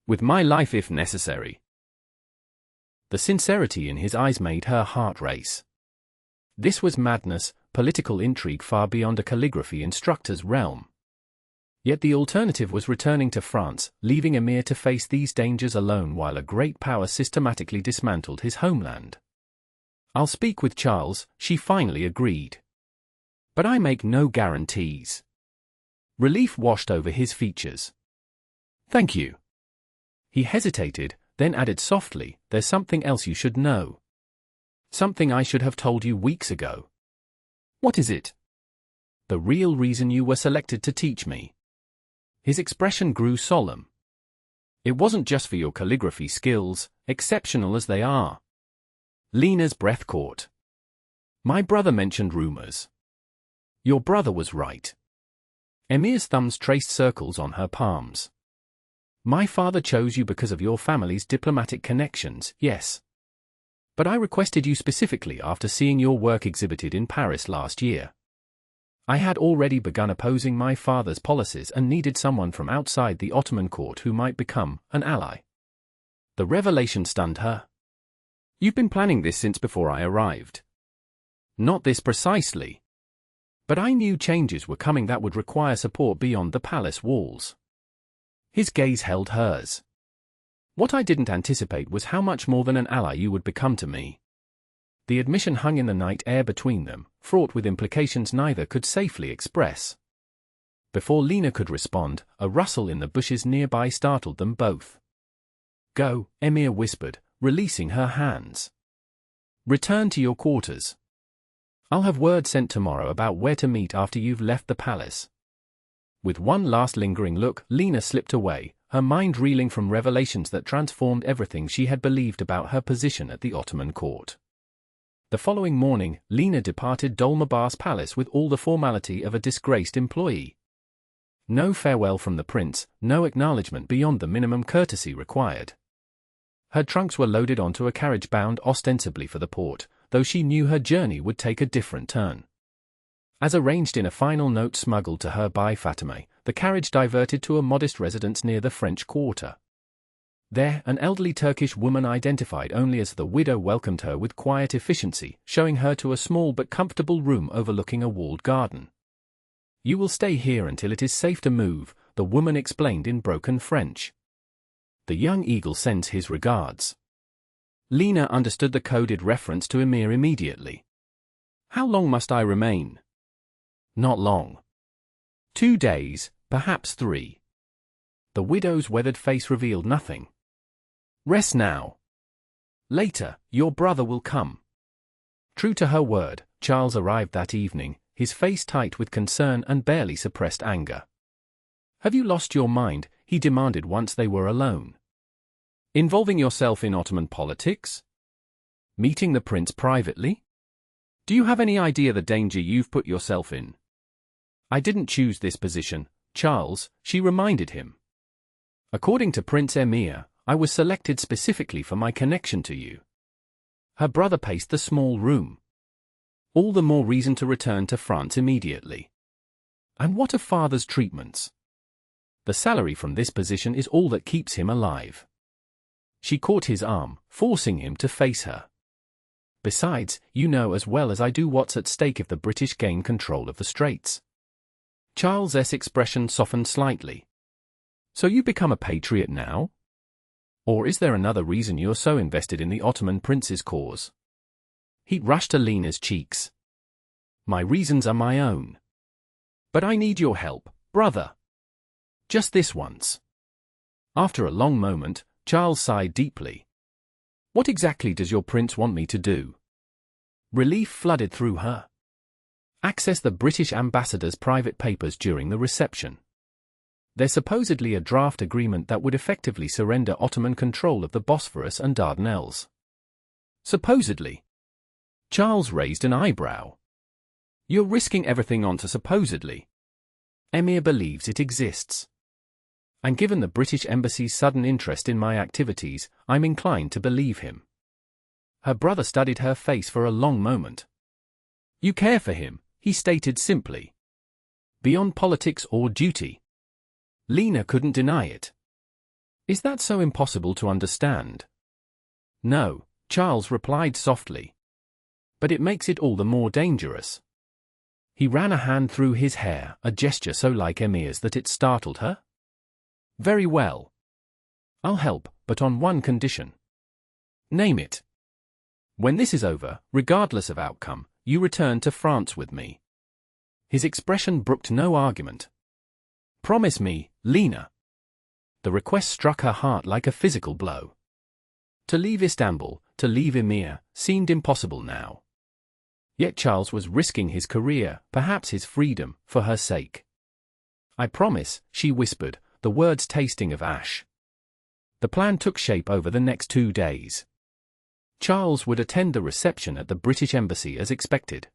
With my life if necessary. The sincerity in his eyes made her heart race. This was madness, political intrigue far beyond a calligraphy instructor's realm. Yet the alternative was returning to France, leaving Emir to face these dangers alone while a great power systematically dismantled his homeland. I'll speak with Charles, she finally agreed. But I make no guarantees. Relief washed over his features. Thank you. He hesitated, then added softly, there's something else you should know. Something I should have told you weeks ago. What is it? The real reason you were selected to teach me. His expression grew solemn. It wasn't just for your calligraphy skills, exceptional as they are. Lena's breath caught. My brother mentioned rumors. Your brother was right. Emir's thumbs traced circles on her palms. My father chose you because of your family's diplomatic connections, yes. But I requested you specifically after seeing your work exhibited in Paris last year. I had already begun opposing my father's policies and needed someone from outside the Ottoman court who might become an ally. The revelation stunned her. You've been planning this since before I arrived. Not this precisely. But I knew changes were coming that would require support beyond the palace walls. His gaze held hers. What I didn't anticipate was how much more than an ally you would become to me. The admission hung in the night air between them, fraught with implications neither could safely express. Before Lena could respond, a rustle in the bushes nearby startled them both. Go, Emir whispered, releasing her hands. Return to your quarters. I'll have word sent tomorrow about where to meet after you've left the palace. With one last lingering look, Lena slipped away, her mind reeling from revelations that transformed everything she had believed about her position at the Ottoman court. The following morning, Lena departed Dolmabah's palace with all the formality of a disgraced employee. No farewell from the prince, no acknowledgement beyond the minimum courtesy required. Her trunks were loaded onto a carriage bound ostensibly for the port, though she knew her journey would take a different turn. As arranged in a final note smuggled to her by Fatime, the carriage diverted to a modest residence near the French Quarter. There, an elderly Turkish woman identified only as the widow welcomed her with quiet efficiency, showing her to a small but comfortable room overlooking a walled garden. You will stay here until it is safe to move, the woman explained in broken French. The young eagle sends his regards. Lena understood the coded reference to Emir immediately. How long must I remain? Not long. 2 days, perhaps 3. The widow's weathered face revealed nothing. Rest now. Later, your brother will come. True to her word, Charles arrived that evening, his face tight with concern and barely suppressed anger. Have you lost your mind? He demanded once they were alone. Involving yourself in Ottoman politics? Meeting the prince privately? Do you have any idea the danger you've put yourself in? I didn't choose this position, Charles, she reminded him. According to Prince Emir, I was selected specifically for my connection to you. Her brother paced the small room. All the more reason to return to France immediately. And what of father's treatments? The salary from this position is all that keeps him alive. She caught his arm, forcing him to face her. Besides, you know as well as I do what's at stake if the British gain control of the Straits. Charles's expression softened slightly. So you become a patriot now? Or is there another reason you're so invested in the Ottoman prince's cause? He rushed to Lena's cheeks. My reasons are my own. But I need your help, brother. Just this once. After a long moment, Charles sighed deeply. What exactly does your prince want me to do? Relief flooded through her. Access the British ambassador's private papers during the reception. There's supposedly a draft agreement that would effectively surrender Ottoman control of the Bosphorus and Dardanelles. Supposedly. Charles raised an eyebrow. You're risking everything onto supposedly. Emir believes it exists. And given the British Embassy's sudden interest in my activities, I'm inclined to believe him. Her brother studied her face for a long moment. You care for him, he stated simply. Beyond politics or duty. Lena couldn't deny it. Is that so impossible to understand? No, Charles replied softly. But it makes it all the more dangerous. He ran a hand through his hair, a gesture so like Emir's that it startled her. Very well. I'll help, but on one condition. Name it. When this is over, regardless of outcome, you return to France with me. His expression brooked no argument. Promise me, Lena. The request struck her heart like a physical blow. To leave Istanbul, to leave Emir, seemed impossible now. Yet Charles was risking his career, perhaps his freedom, for her sake. I promise, she whispered, the words tasting of ash. The plan took shape over the next 2 days. Charles would attend the reception at the British Embassy as expected.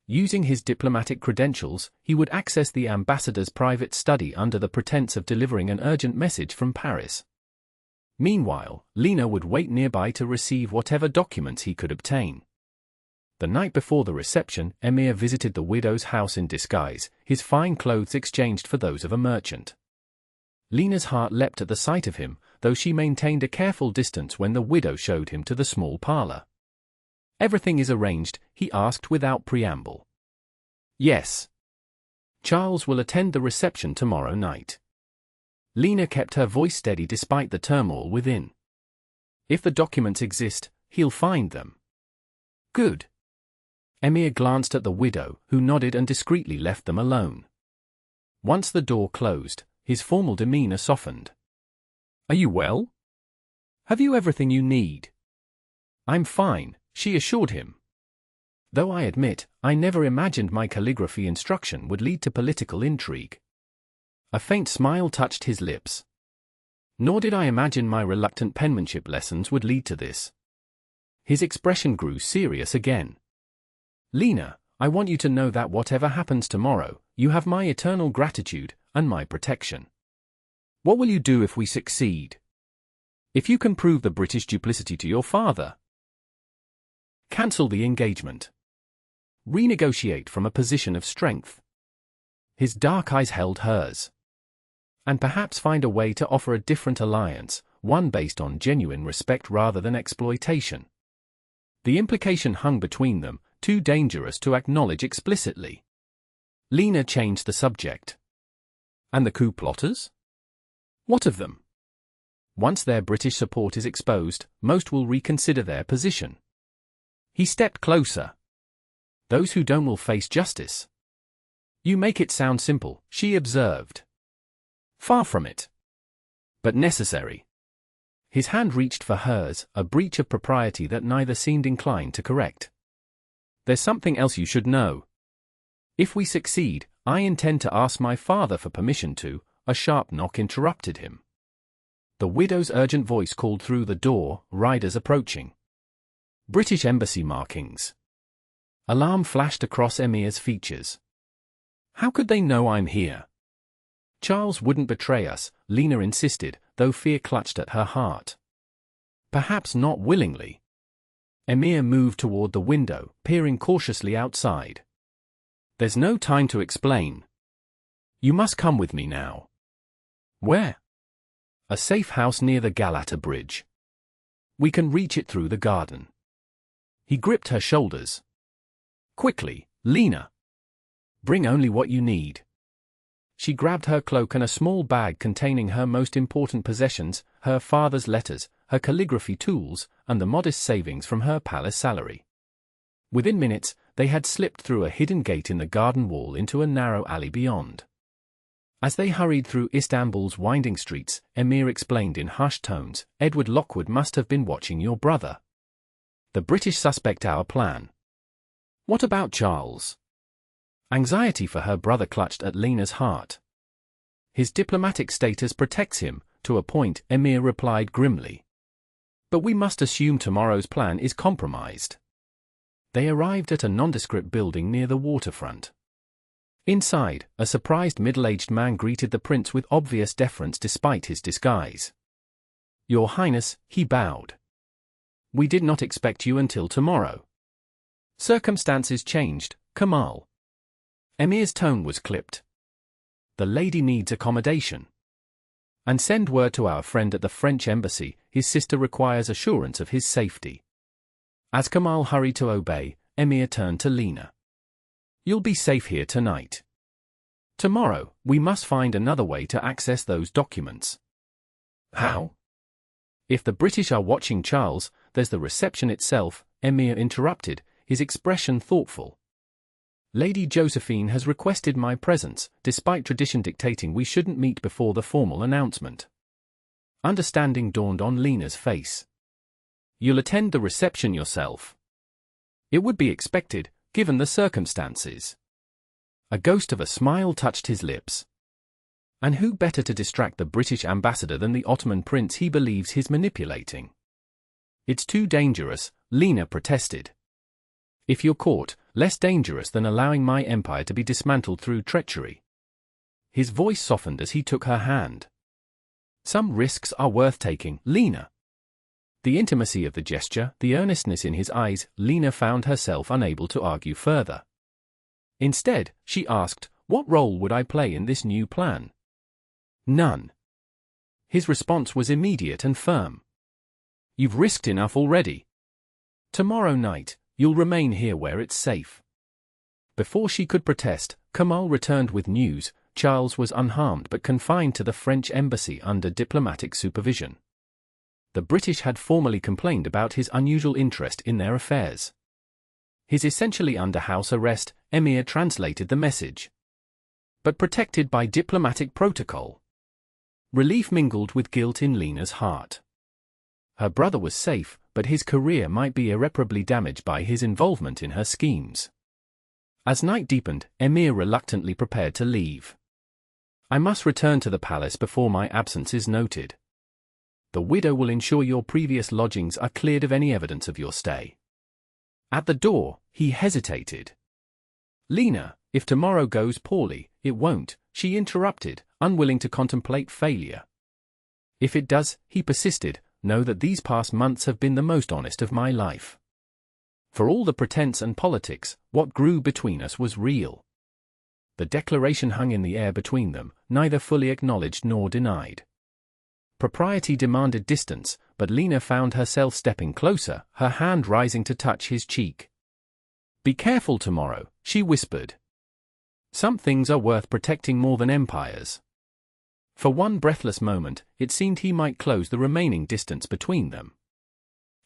Using his diplomatic credentials, he would access the ambassador's private study under the pretense of delivering an urgent message from Paris. Meanwhile, Lena would wait nearby to receive whatever documents he could obtain. The night before the reception, Emir visited the widow's house in disguise, his fine clothes exchanged for those of a merchant. Lena's heart leapt at the sight of him, though she maintained a careful distance when the widow showed him to the small parlor. Everything is arranged, he asked without preamble. Yes. Charles will attend the reception tomorrow night. Lena kept her voice steady despite the turmoil within. If the documents exist, he'll find them. Good. Emir glanced at the widow, who nodded and discreetly left them alone. Once the door closed, his formal demeanor softened. Are you well? Have you everything you need? I'm fine, she assured him. Though I admit, I never imagined my calligraphy instruction would lead to political intrigue. A faint smile touched his lips. Nor did I imagine my reluctant penmanship lessons would lead to this. His expression grew serious again. Lena, I want you to know that whatever happens tomorrow, you have my eternal gratitude and my protection. What will you do if we succeed? If you can prove the British duplicity to your father? Cancel the engagement. Renegotiate from a position of strength. His dark eyes held hers. And perhaps find a way to offer a different alliance, one based on genuine respect rather than exploitation. The implication hung between them, too dangerous to acknowledge explicitly. Lena changed the subject. And the coup plotters? What of them? Once their British support is exposed, most will reconsider their position. He stepped closer. Those who don't will face justice. You make it sound simple, she observed. Far from it. But necessary. His hand reached for hers, a breach of propriety that neither seemed inclined to correct. There's something else you should know. If we succeed, I intend to ask my father for permission to. A sharp knock interrupted him. The widow's urgent voice called through the door, riders approaching. British Embassy markings. Alarm flashed across Emir's features. How could they know I'm here? Charles wouldn't betray us, Lena insisted, though fear clutched at her heart. Perhaps not willingly. Emir moved toward the window, peering cautiously outside. "There's no time to explain. You must come with me now." "Where?" "A safe house near the Galata Bridge. We can reach it through the garden." He gripped her shoulders. "Quickly, Lena. Bring only what you need." She grabbed her cloak and a small bag containing her most important possessions, her father's letters, her calligraphy tools, and the modest savings from her palace salary. Within minutes, they had slipped through a hidden gate in the garden wall into a narrow alley beyond. As they hurried through Istanbul's winding streets, Emir explained in hushed tones, "Edward Lockwood must have been watching your brother. The British suspect our plan." "What about Charles?" Anxiety for her brother clutched at Lena's heart. "His diplomatic status protects him, to a point," Emir replied grimly. "But we must assume tomorrow's plan is compromised." They arrived at a nondescript building near the waterfront. Inside, a surprised middle-aged man greeted the prince with obvious deference despite his disguise. "Your Highness," he bowed. "We did not expect you until tomorrow." "Circumstances changed, Kamal." Emir's tone was clipped. "The lady needs accommodation. And send word to our friend at the French embassy, his sister requires assurance of his safety." As Kamal hurried to obey, Emir turned to Lena. "You'll be safe here tonight. Tomorrow, we must find another way to access those documents." "How?" "If the British are watching Charles, there's the reception itself," Emir interrupted, his expression thoughtful. "Lady Josephine has requested my presence, despite tradition dictating we shouldn't meet before the formal announcement." Understanding dawned on Lena's face. "You'll attend the reception yourself?" "It would be expected, given the circumstances." A ghost of a smile touched his lips. "And who better to distract the British ambassador than the Ottoman prince he believes he's manipulating?" "It's too dangerous," Lena protested. "If you're caught, less dangerous than allowing my empire to be dismantled through treachery." His voice softened as he took her hand. "Some risks are worth taking, Lena." The intimacy of the gesture, the earnestness in his eyes, Lena found herself unable to argue further. Instead, she asked, "What role would I play in this new plan?" "None." His response was immediate and firm. "You've risked enough already. Tomorrow night, you'll remain here where it's safe." Before she could protest, Kamal returned with news. Charles was unharmed but confined to the French embassy under diplomatic supervision. The British had formally complained about his unusual interest in their affairs. He's essentially under house arrest, Emir translated the message. But protected by diplomatic protocol. Relief mingled with guilt in Lena's heart. Her brother was safe, but his career might be irreparably damaged by his involvement in her schemes. As night deepened, Emir reluctantly prepared to leave. "I must return to the palace before my absence is noted. The widow will ensure your previous lodgings are cleared of any evidence of your stay." At the door, he hesitated. "Lena, if tomorrow goes poorly, it won't," she interrupted, unwilling to contemplate failure. "If it does," he persisted, "know that these past months have been the most honest of my life. For all the pretense and politics, what grew between us was real." The declaration hung in the air between them, neither fully acknowledged nor denied. Propriety demanded distance, but Lena found herself stepping closer, her hand rising to touch his cheek. "Be careful tomorrow," she whispered. "Some things are worth protecting more than empires." For one breathless moment, it seemed he might close the remaining distance between them.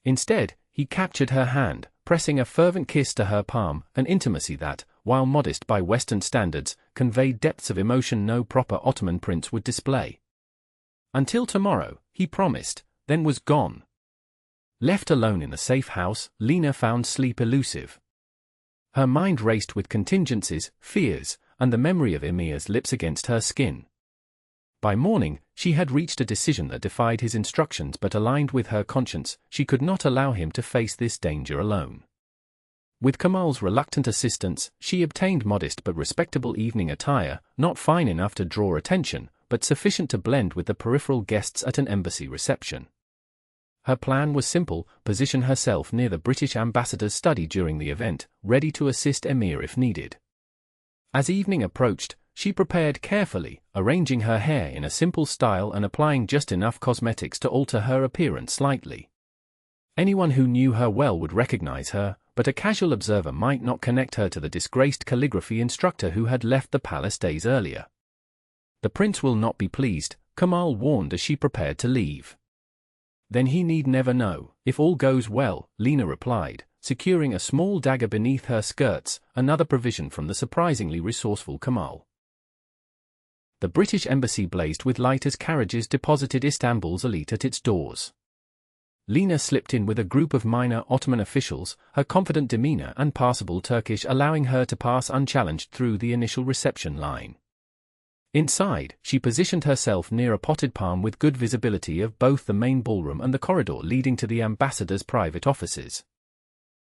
Instead, he captured her hand, pressing a fervent kiss to her palm, an intimacy that, while modest by Western standards, conveyed depths of emotion no proper Ottoman prince would display. "Until tomorrow," he promised, then was gone. Left alone in the safe house, Lena found sleep elusive. Her mind raced with contingencies, fears, and the memory of Emir's lips against her skin. By morning, she had reached a decision that defied his instructions but aligned with her conscience. She could not allow him to face this danger alone. With Kamal's reluctant assistance, she obtained modest but respectable evening attire, not fine enough to draw attention, but sufficient to blend with the peripheral guests at an embassy reception. Her plan was simple: position herself near the British ambassador's study during the event, ready to assist Emir if needed. As evening approached, she prepared carefully, arranging her hair in a simple style and applying just enough cosmetics to alter her appearance slightly. Anyone who knew her well would recognize her, but a casual observer might not connect her to the disgraced calligraphy instructor who had left the palace days earlier. "The prince will not be pleased," Kamal warned as she prepared to leave. "Then he need never know, if all goes well," Lena replied, securing a small dagger beneath her skirts, another provision from the surprisingly resourceful Kamal. The British embassy blazed with light as carriages deposited Istanbul's elite at its doors. Lena slipped in with a group of minor Ottoman officials, her confident demeanor and passable Turkish allowing her to pass unchallenged through the initial reception line. Inside, she positioned herself near a potted palm with good visibility of both the main ballroom and the corridor leading to the ambassador's private offices.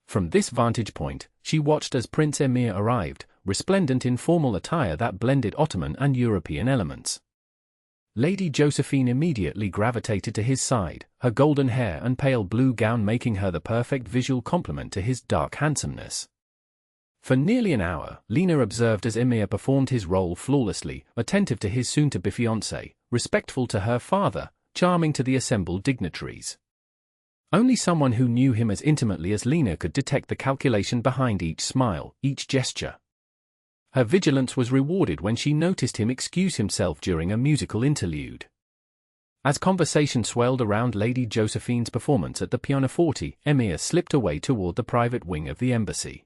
From this vantage point, she watched as Prince Emir arrived, resplendent in formal attire that blended Ottoman and European elements. Lady Josephine immediately gravitated to his side, her golden hair and pale blue gown making her the perfect visual complement to his dark handsomeness. For nearly an hour, Lena observed as Emir performed his role flawlessly, attentive to his soon-to-be fiancé, respectful to her father, charming to the assembled dignitaries. Only someone who knew him as intimately as Lena could detect the calculation behind each smile, each gesture. Her vigilance was rewarded when she noticed him excuse himself during a musical interlude. As conversation swelled around Lady Josephine's performance at the pianoforte, Emir slipped away toward the private wing of the embassy.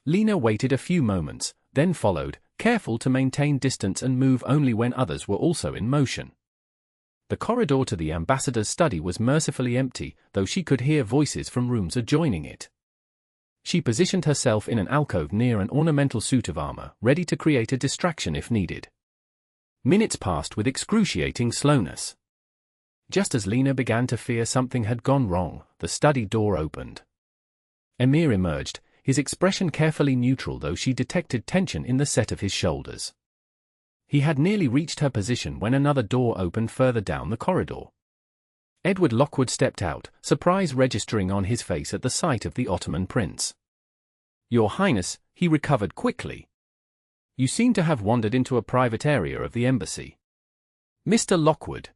Lena waited a few moments, then followed, careful to maintain distance and move only when others were also in motion. The corridor to the ambassador's study was mercifully empty, though she could hear voices from rooms adjoining it. She positioned herself in an alcove near an ornamental suit of armor, ready to create a distraction if needed. Minutes passed with excruciating slowness. Just as Lena began to fear something had gone wrong, the study door opened. Emir emerged, his expression carefully neutral though she detected tension in the set of his shoulders. He had nearly reached her position when another door opened further down the corridor. Edward Lockwood stepped out, surprise registering on his face at the sight of the Ottoman prince. "Your Highness," he recovered quickly. "You seem to have wandered into a private area of the embassy." "Mr. Lockwood."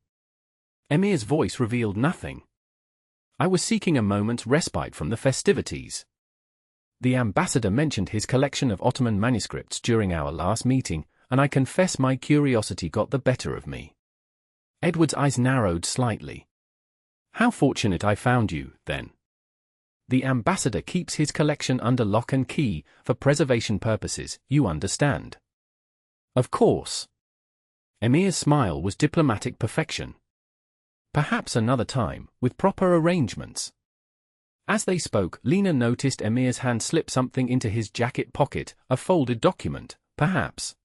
Emir's voice revealed nothing. "I was seeking a moment's respite from the festivities. The ambassador mentioned his collection of Ottoman manuscripts during our last meeting, and I confess my curiosity got the better of me." Edward's eyes narrowed slightly. "How fortunate I found you, then." "The ambassador keeps his collection under lock and key, for preservation purposes, you understand." "Of course." Emir's smile was diplomatic perfection. "Perhaps another time, with proper arrangements." As they spoke, Lena noticed Emir's hand slip something into his jacket pocket, a folded document, perhaps.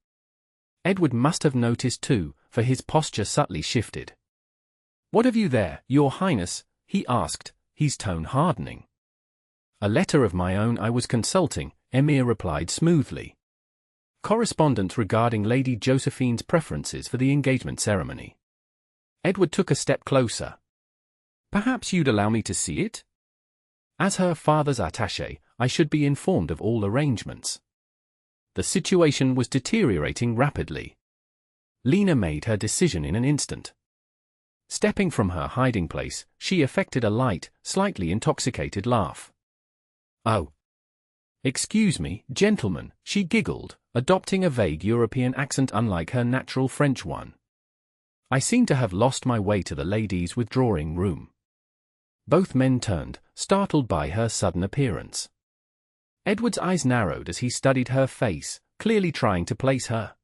Edward must have noticed too, for his posture subtly shifted. "What have you there, Your Highness?" he asked, his tone hardening. "A letter of my own I was consulting," Emir replied smoothly. "Correspondence regarding Lady Josephine's preferences for the engagement ceremony." Edward took a step closer. "Perhaps you'd allow me to see it? As her father's attaché, I should be informed of all arrangements." The situation was deteriorating rapidly. Lena made her decision in an instant. Stepping from her hiding place, she affected a light, slightly intoxicated laugh. "Oh. Excuse me, gentlemen," she giggled, adopting a vague European accent unlike her natural French one. "I seem to have lost my way to the ladies' withdrawing room." Both men turned, startled by her sudden appearance. Edward's eyes narrowed as he studied her face, clearly trying to place her.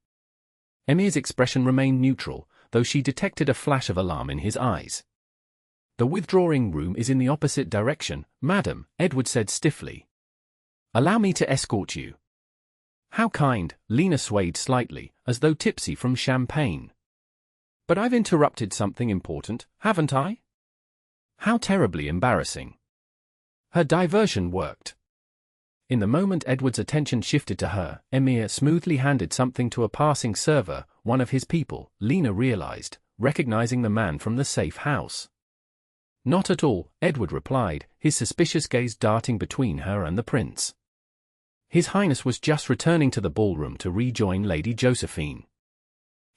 Emir's expression remained neutral, though she detected a flash of alarm in his eyes. "The withdrawing room is in the opposite direction, madam," Edward said stiffly. "Allow me to escort you." "How kind," Lena swayed slightly, as though tipsy from champagne. "But I've interrupted something important, haven't I?" How terribly embarrassing. Her diversion worked. In the moment Edward's attention shifted to her, Emir smoothly handed something to a passing server, one of his people, Lena realized, recognizing the man from the safe house. Not at all, Edward replied, his suspicious gaze darting between her and the prince. His Highness was just returning to the ballroom to rejoin Lady Josephine.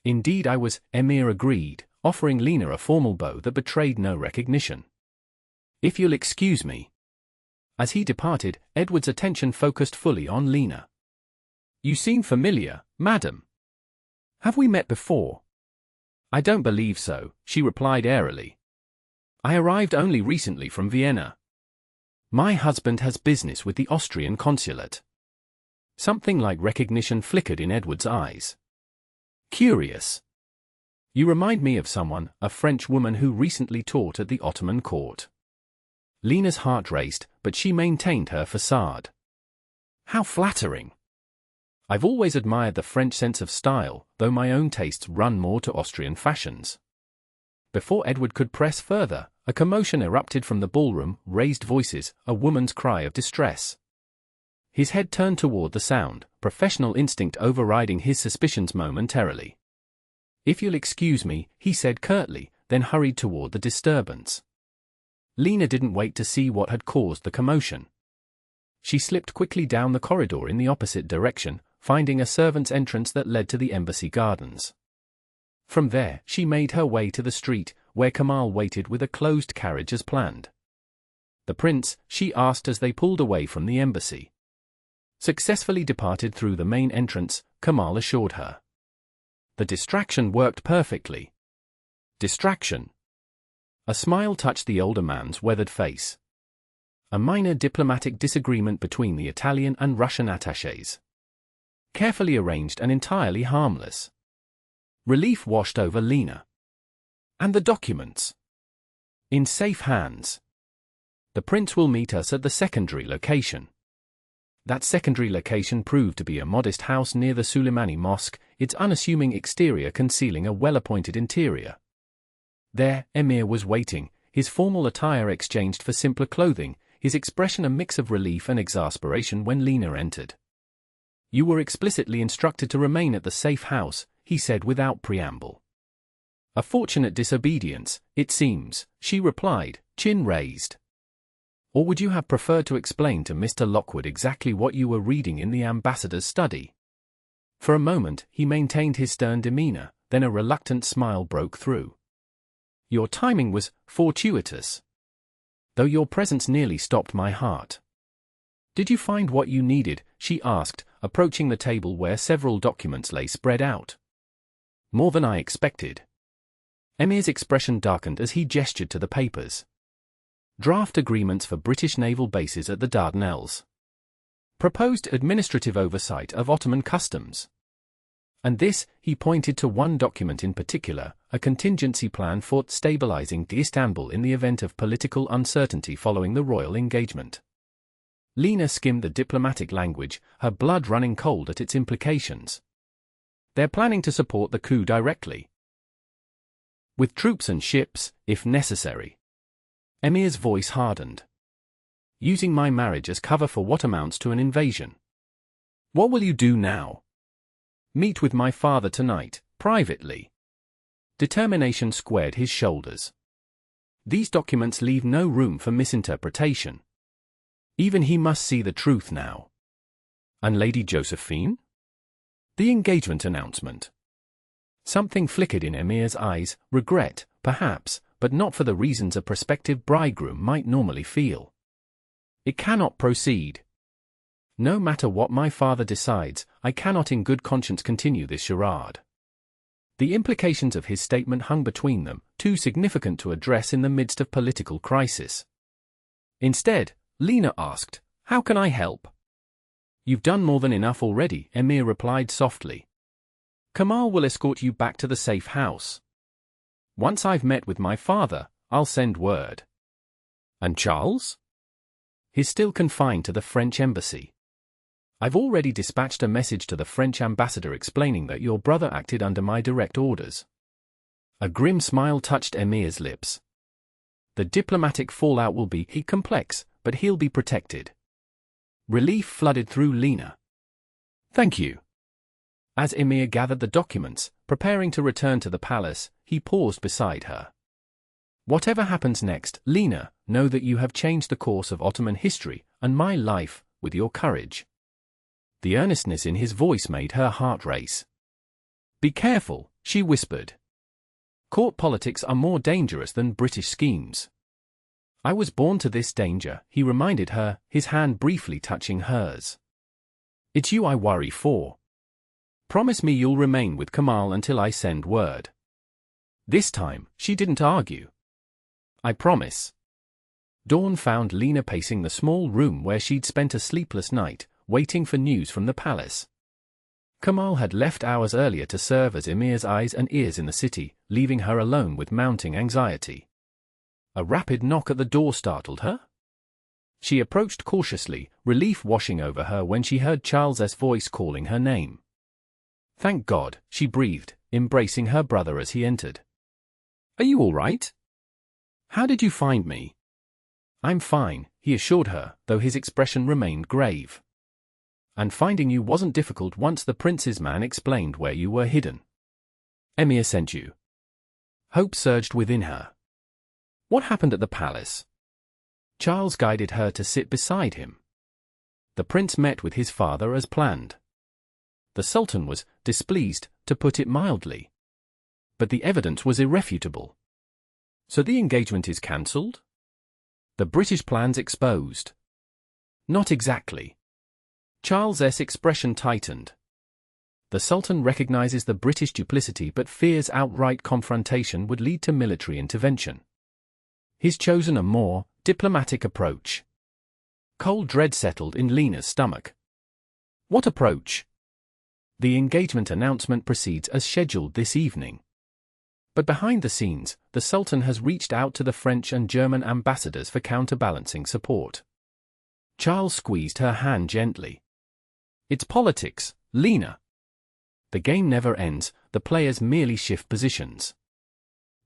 Indeed I was, Emir agreed, offering Lena a formal bow that betrayed no recognition. If you'll excuse me. As he departed, Edward's attention focused fully on Lena. You seem familiar, madam. Have we met before? I don't believe so, she replied airily. I arrived only recently from Vienna. My husband has business with the Austrian consulate. Something like recognition flickered in Edward's eyes. Curious. You remind me of someone, a French woman who recently taught at the Ottoman court. Lena's heart raced, but she maintained her facade. How flattering. I've always admired the French sense of style, though my own tastes run more to Austrian fashions. Before Edward could press further, a commotion erupted from the ballroom, raised voices, a woman's cry of distress. His head turned toward the sound, professional instinct overriding his suspicions momentarily. If you'll excuse me, he said curtly, then hurried toward the disturbance. Lena didn't wait to see what had caused the commotion. She slipped quickly down the corridor in the opposite direction, finding a servant's entrance that led to the embassy gardens. From there, she made her way to the street, where Kamal waited with a closed carriage as planned. The prince, she asked as they pulled away from the embassy. Successfully departed through the main entrance, Kamal assured her. The distraction worked perfectly. Distraction. A smile touched the older man's weathered face. A minor diplomatic disagreement between the Italian and Russian attachés. Carefully arranged and entirely harmless. Relief washed over Lena. And the documents? In safe hands. The prince will meet us at the secondary location. That secondary location proved to be a modest house near the Suleimani Mosque, its unassuming exterior concealing a well-appointed interior. There, Emir was waiting, his formal attire exchanged for simpler clothing, his expression a mix of relief and exasperation when Lena entered. You were explicitly instructed to remain at the safe house, he said without preamble. A fortunate disobedience, it seems, she replied, chin raised. Or would you have preferred to explain to Mr. Lockwood exactly what you were reading in the ambassador's study? For a moment, he maintained his stern demeanor, then a reluctant smile broke through. Your timing was fortuitous. Though your presence nearly stopped my heart. Did you find what you needed? She asked, approaching the table where several documents lay spread out. More than I expected. Emir's expression darkened as he gestured to the papers. Draft agreements for British naval bases at the Dardanelles. Proposed administrative oversight of Ottoman customs. And this, he pointed to one document in particular, a contingency plan for stabilizing Istanbul in the event of political uncertainty following the royal engagement. Lena skimmed the diplomatic language, her blood running cold at its implications. They're planning to support the coup directly. With troops and ships, if necessary. Emir's voice hardened. Using my marriage as cover for what amounts to an invasion. What will you do now? Meet with my father tonight, privately. Determination squared his shoulders. These documents leave no room for misinterpretation. Even he must see the truth now. And Lady Josephine? The engagement announcement. Something flickered in Emir's eyes, regret, perhaps, but not for the reasons a prospective bridegroom might normally feel. It cannot proceed. No matter what my father decides, I cannot in good conscience continue this charade. The implications of his statement hung between them, too significant to address in the midst of political crisis. Instead, Lena asked, "How can I help?" "You've done more than enough already," Emir replied softly. "Kamal will escort you back to the safe house. Once I've met with my father, I'll send word." "And Charles?" "He's still confined to the French embassy. I've already dispatched a message to the French ambassador explaining that your brother acted under my direct orders." A grim smile touched Emir's lips. The diplomatic fallout will be complex, but he'll be protected. Relief flooded through Lena. "Thank you." As Emir gathered the documents, preparing to return to the palace, he paused beside her. Whatever happens next, Lena, know that you have changed the course of Ottoman history and my life with your courage. The earnestness in his voice made her heart race. Be careful, she whispered. Court politics are more dangerous than British schemes. I was born to this danger, he reminded her, his hand briefly touching hers. It's you I worry for. Promise me you'll remain with Kamal until I send word. This time, she didn't argue. I promise. Dawn found Lena pacing the small room where she'd spent a sleepless night, waiting for news from the palace. Kamal had left hours earlier to serve as Emir's eyes and ears in the city, leaving her alone with mounting anxiety. A rapid knock at the door startled her. She approached cautiously, relief washing over her when she heard Charles's voice calling her name. Thank God, she breathed, embracing her brother as he entered. Are you all right? How did you find me? I'm fine, he assured her, though his expression remained grave. And finding you wasn't difficult once the prince's man explained where you were hidden. Emir sent you. Hope surged within her. What happened at the palace? Charles guided her to sit beside him. The prince met with his father as planned. The Sultan was displeased, to put it mildly. But the evidence was irrefutable. So the engagement is cancelled? The British plans exposed? Not exactly. Charles's expression tightened. The Sultan recognizes the British duplicity but fears outright confrontation would lead to military intervention. He's chosen a more diplomatic approach. Cold dread settled in Lena's stomach. What approach? The engagement announcement proceeds as scheduled this evening. But behind the scenes, the Sultan has reached out to the French and German ambassadors for counterbalancing support. Charles squeezed her hand gently. It's politics, Lena. The game never ends, the players merely shift positions.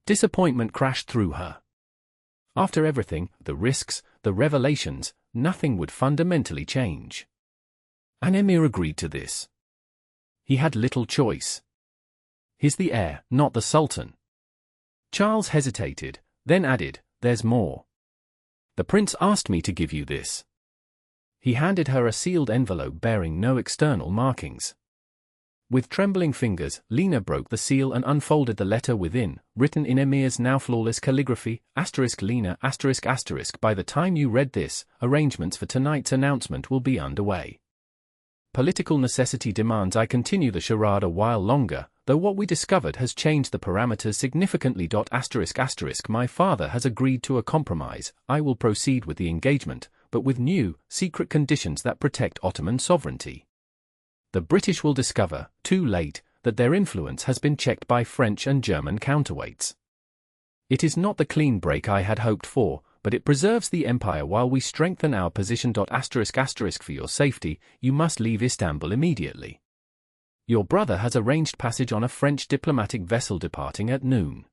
Disappointment crashed through her. After everything, the risks, the revelations, nothing would fundamentally change. And Emir agreed to this. He had little choice. He's the heir, not the Sultan. Charles hesitated, then added, there's more. The prince asked me to give you this. He handed her a sealed envelope bearing no external markings. With trembling fingers, Lena broke the seal and unfolded the letter within, written in Emir's now flawless calligraphy, Lena, by the time you read this, arrangements for tonight's announcement will be underway. Political necessity demands I continue the charade a while longer, though what we discovered has changed the parameters significantly. My father has agreed to a compromise. I will proceed with the engagement, but with new, secret conditions that protect Ottoman sovereignty. The British will discover, too late, that their influence has been checked by French and German counterweights. It is not the clean break I had hoped for, but it preserves the empire while we strengthen our position. For your safety, you must leave Istanbul immediately. Your brother has arranged passage on a French diplomatic vessel departing at noon.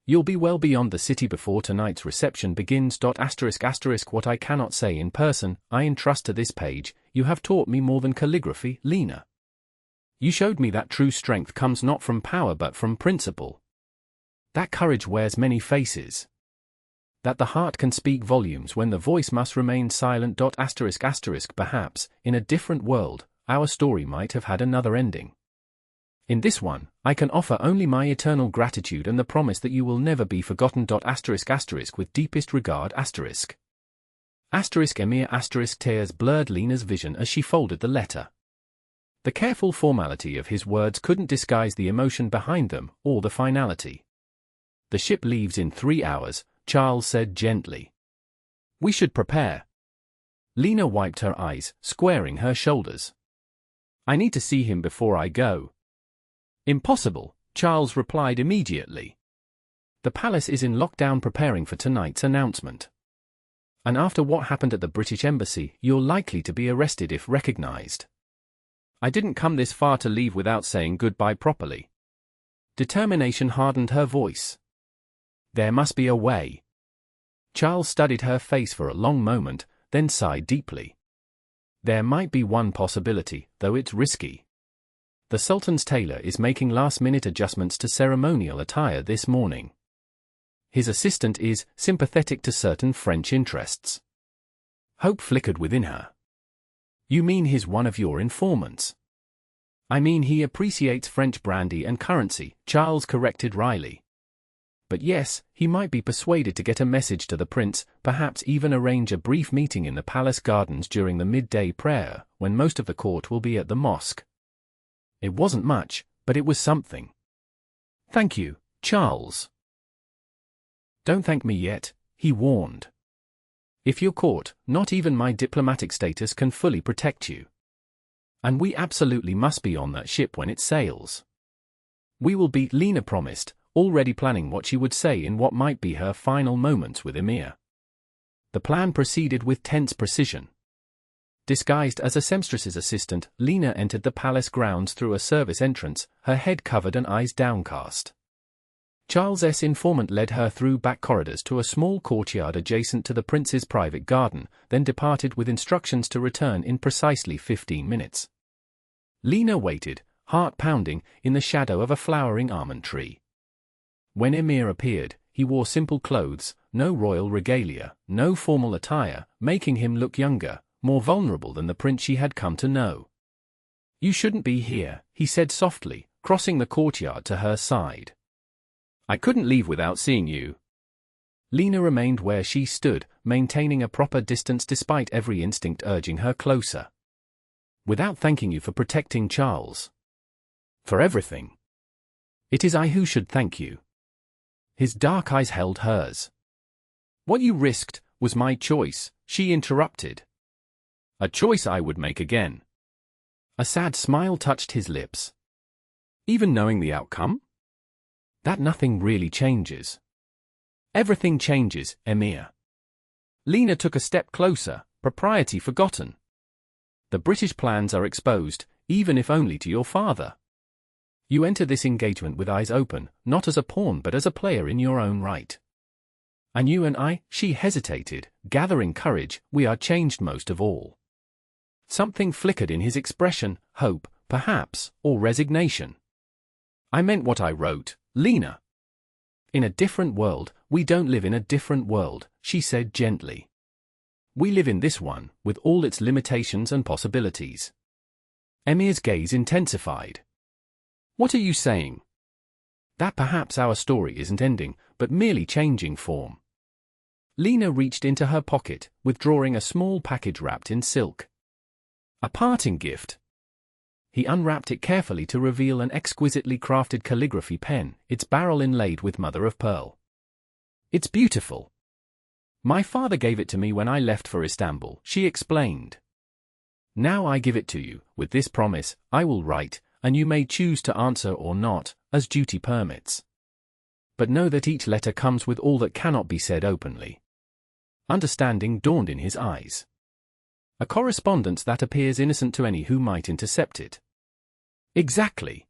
You'll be well beyond the city before tonight's reception begins. What I cannot say in person, I entrust to this page. You have taught me more than calligraphy, Lena. You showed me that true strength comes not from power but from principle. That courage wears many faces. That the heart can speak volumes when the voice must remain silent. Perhaps, in a different world, our story might have had another ending. In this one, I can offer only my eternal gratitude and the promise that you will never be forgotten. With deepest regard. Emir tears blurred Lena's vision as she folded the letter. The careful formality of his words couldn't disguise the emotion behind them, or the finality. The ship leaves in 3 hours, Charles said gently. We should prepare. Lena wiped her eyes, squaring her shoulders. I need to see him before I go. Impossible, Charles replied immediately. The palace is in lockdown preparing for tonight's announcement. And after what happened at the British embassy, you're likely to be arrested if recognized. I didn't come this far to leave without saying goodbye properly. Determination hardened her voice. There must be a way. Charles studied her face for a long moment, then sighed deeply. There might be one possibility, though it's risky. The Sultan's tailor is making last-minute adjustments to ceremonial attire this morning. His assistant is sympathetic to certain French interests. Hope flickered within her. You mean he's one of your informants? I mean he appreciates French brandy and currency, Charles corrected wryly. But yes, he might be persuaded to get a message to the prince, perhaps even arrange a brief meeting in the palace gardens during the midday prayer, when most of the court will be at the mosque. It wasn't much, but it was something. Thank you, Charles. Don't thank me yet, he warned. If you're caught, not even my diplomatic status can fully protect you. And we absolutely must be on that ship when it sails. We will be, Lena promised, already planning what she would say in what might be her final moments with Emir. The plan proceeded with tense precision. Disguised as a seamstress's assistant, Lena entered the palace grounds through a service entrance, her head covered and eyes downcast. Charles's informant led her through back corridors to a small courtyard adjacent to the prince's private garden, then departed with instructions to return in precisely 15 minutes. Lena waited, heart pounding, in the shadow of a flowering almond tree. When Emir appeared, he wore simple clothes, no royal regalia, no formal attire, making him look younger, more vulnerable than the prince she had come to know. You shouldn't be here, he said softly, crossing the courtyard to her side. I couldn't leave without seeing you. Lena remained where she stood, maintaining a proper distance despite every instinct urging her closer. Without thanking you for protecting Charles. For everything. It is I who should thank you. His dark eyes held hers. What you risked was my choice, she interrupted. A choice I would make again. A sad smile touched his lips. Even knowing the outcome? That nothing really changes. Everything changes, Emir. Lena took a step closer, propriety forgotten. The British plans are exposed, even if only to your father. You enter this engagement with eyes open, not as a pawn but as a player in your own right. And you and I, she hesitated, gathering courage, we are changed most of all. Something flickered in his expression, hope, perhaps, or resignation. I meant what I wrote, Lena. In a different world, we don't live in a different world, she said gently. We live in this one, with all its limitations and possibilities. Emir's gaze intensified. What are you saying? That perhaps our story isn't ending, but merely changing form. Lena reached into her pocket, withdrawing a small package wrapped in silk. A parting gift. He unwrapped it carefully to reveal an exquisitely crafted calligraphy pen, its barrel inlaid with mother of pearl. It's beautiful. My father gave it to me when I left for Istanbul, she explained. Now I give it to you, with this promise, I will write, and you may choose to answer or not, as duty permits. But know that each letter comes with all that cannot be said openly. Understanding dawned in his eyes. A correspondence that appears innocent to any who might intercept it. Exactly.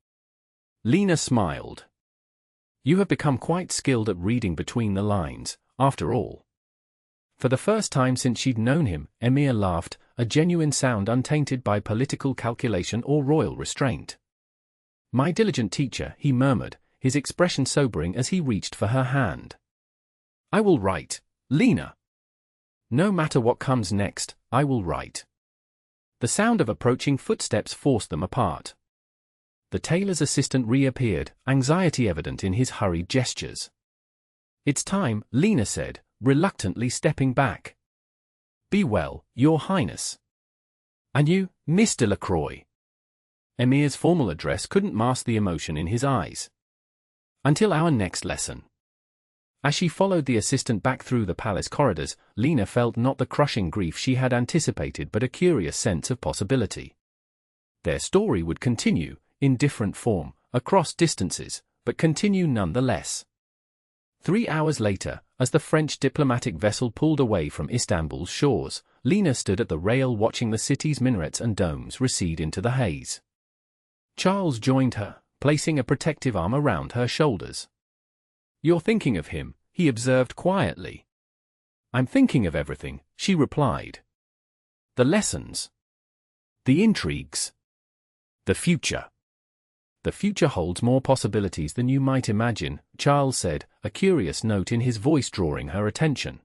Lena smiled. You have become quite skilled at reading between the lines, after all. For the first time since she'd known him, Emir laughed, a genuine sound untainted by political calculation or royal restraint. My diligent teacher, he murmured, his expression sobering as he reached for her hand. I will write, Lena. No matter what comes next, I will write. The sound of approaching footsteps forced them apart. The tailor's assistant reappeared, anxiety evident in his hurried gestures. It's time, Lena said, reluctantly stepping back. Be well, Your Highness. And you, Miss Delacroix. Emir's formal address couldn't mask the emotion in his eyes. Until our next lesson. As she followed the assistant back through the palace corridors, Lena felt not the crushing grief she had anticipated but a curious sense of possibility. Their story would continue, in different form, across distances, but continue nonetheless. 3 hours later, as the French diplomatic vessel pulled away from Istanbul's shores, Lena stood at the rail watching the city's minarets and domes recede into the haze. Charles joined her, placing a protective arm around her shoulders. You're thinking of him, he observed quietly. I'm thinking of everything, she replied. The lessons. The intrigues. The future. "The future holds more possibilities than you might imagine," Charles said, a curious note in his voice drawing her attention.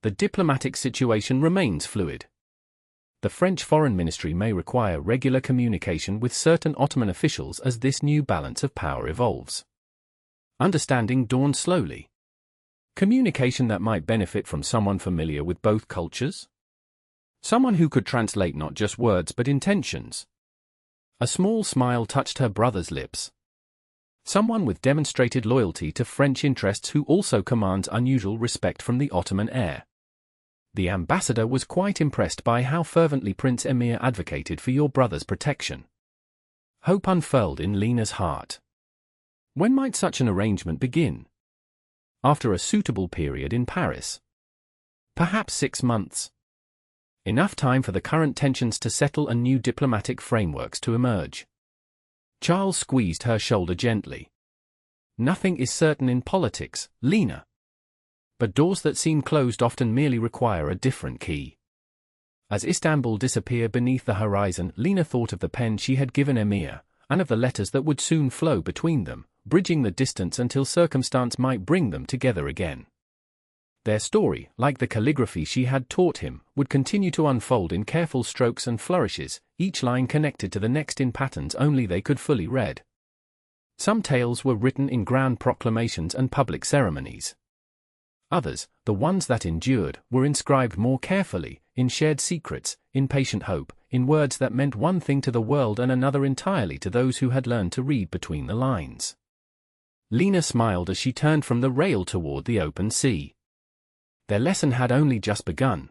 "The diplomatic situation remains fluid. The French Foreign Ministry may require regular communication with certain Ottoman officials as this new balance of power evolves." Understanding dawned slowly. Communication that might benefit from someone familiar with both cultures? Someone who could translate not just words but intentions. A small smile touched her brother's lips. Someone with demonstrated loyalty to French interests who also commands unusual respect from the Ottoman heir. The ambassador was quite impressed by how fervently Prince Emir advocated for your brother's protection. Hope unfurled in Lena's heart. When might such an arrangement begin? After a suitable period in Paris. Perhaps 6 months. Enough time for the current tensions to settle and new diplomatic frameworks to emerge. Charles squeezed her shoulder gently. "Nothing is certain in politics, Lena. But doors that seem closed often merely require a different key." As Istanbul disappeared beneath the horizon, Lena thought of the pen she had given Emir, and of the letters that would soon flow between them, bridging the distance until circumstance might bring them together again. Their story, like the calligraphy she had taught him, would continue to unfold in careful strokes and flourishes, each line connected to the next in patterns only they could fully read. Some tales were written in grand proclamations and public ceremonies. Others, the ones that endured, were inscribed more carefully, in shared secrets, in patient hope, in words that meant one thing to the world and another entirely to those who had learned to read between the lines. Lena smiled as she turned from the rail toward the open sea. Their lesson had only just begun.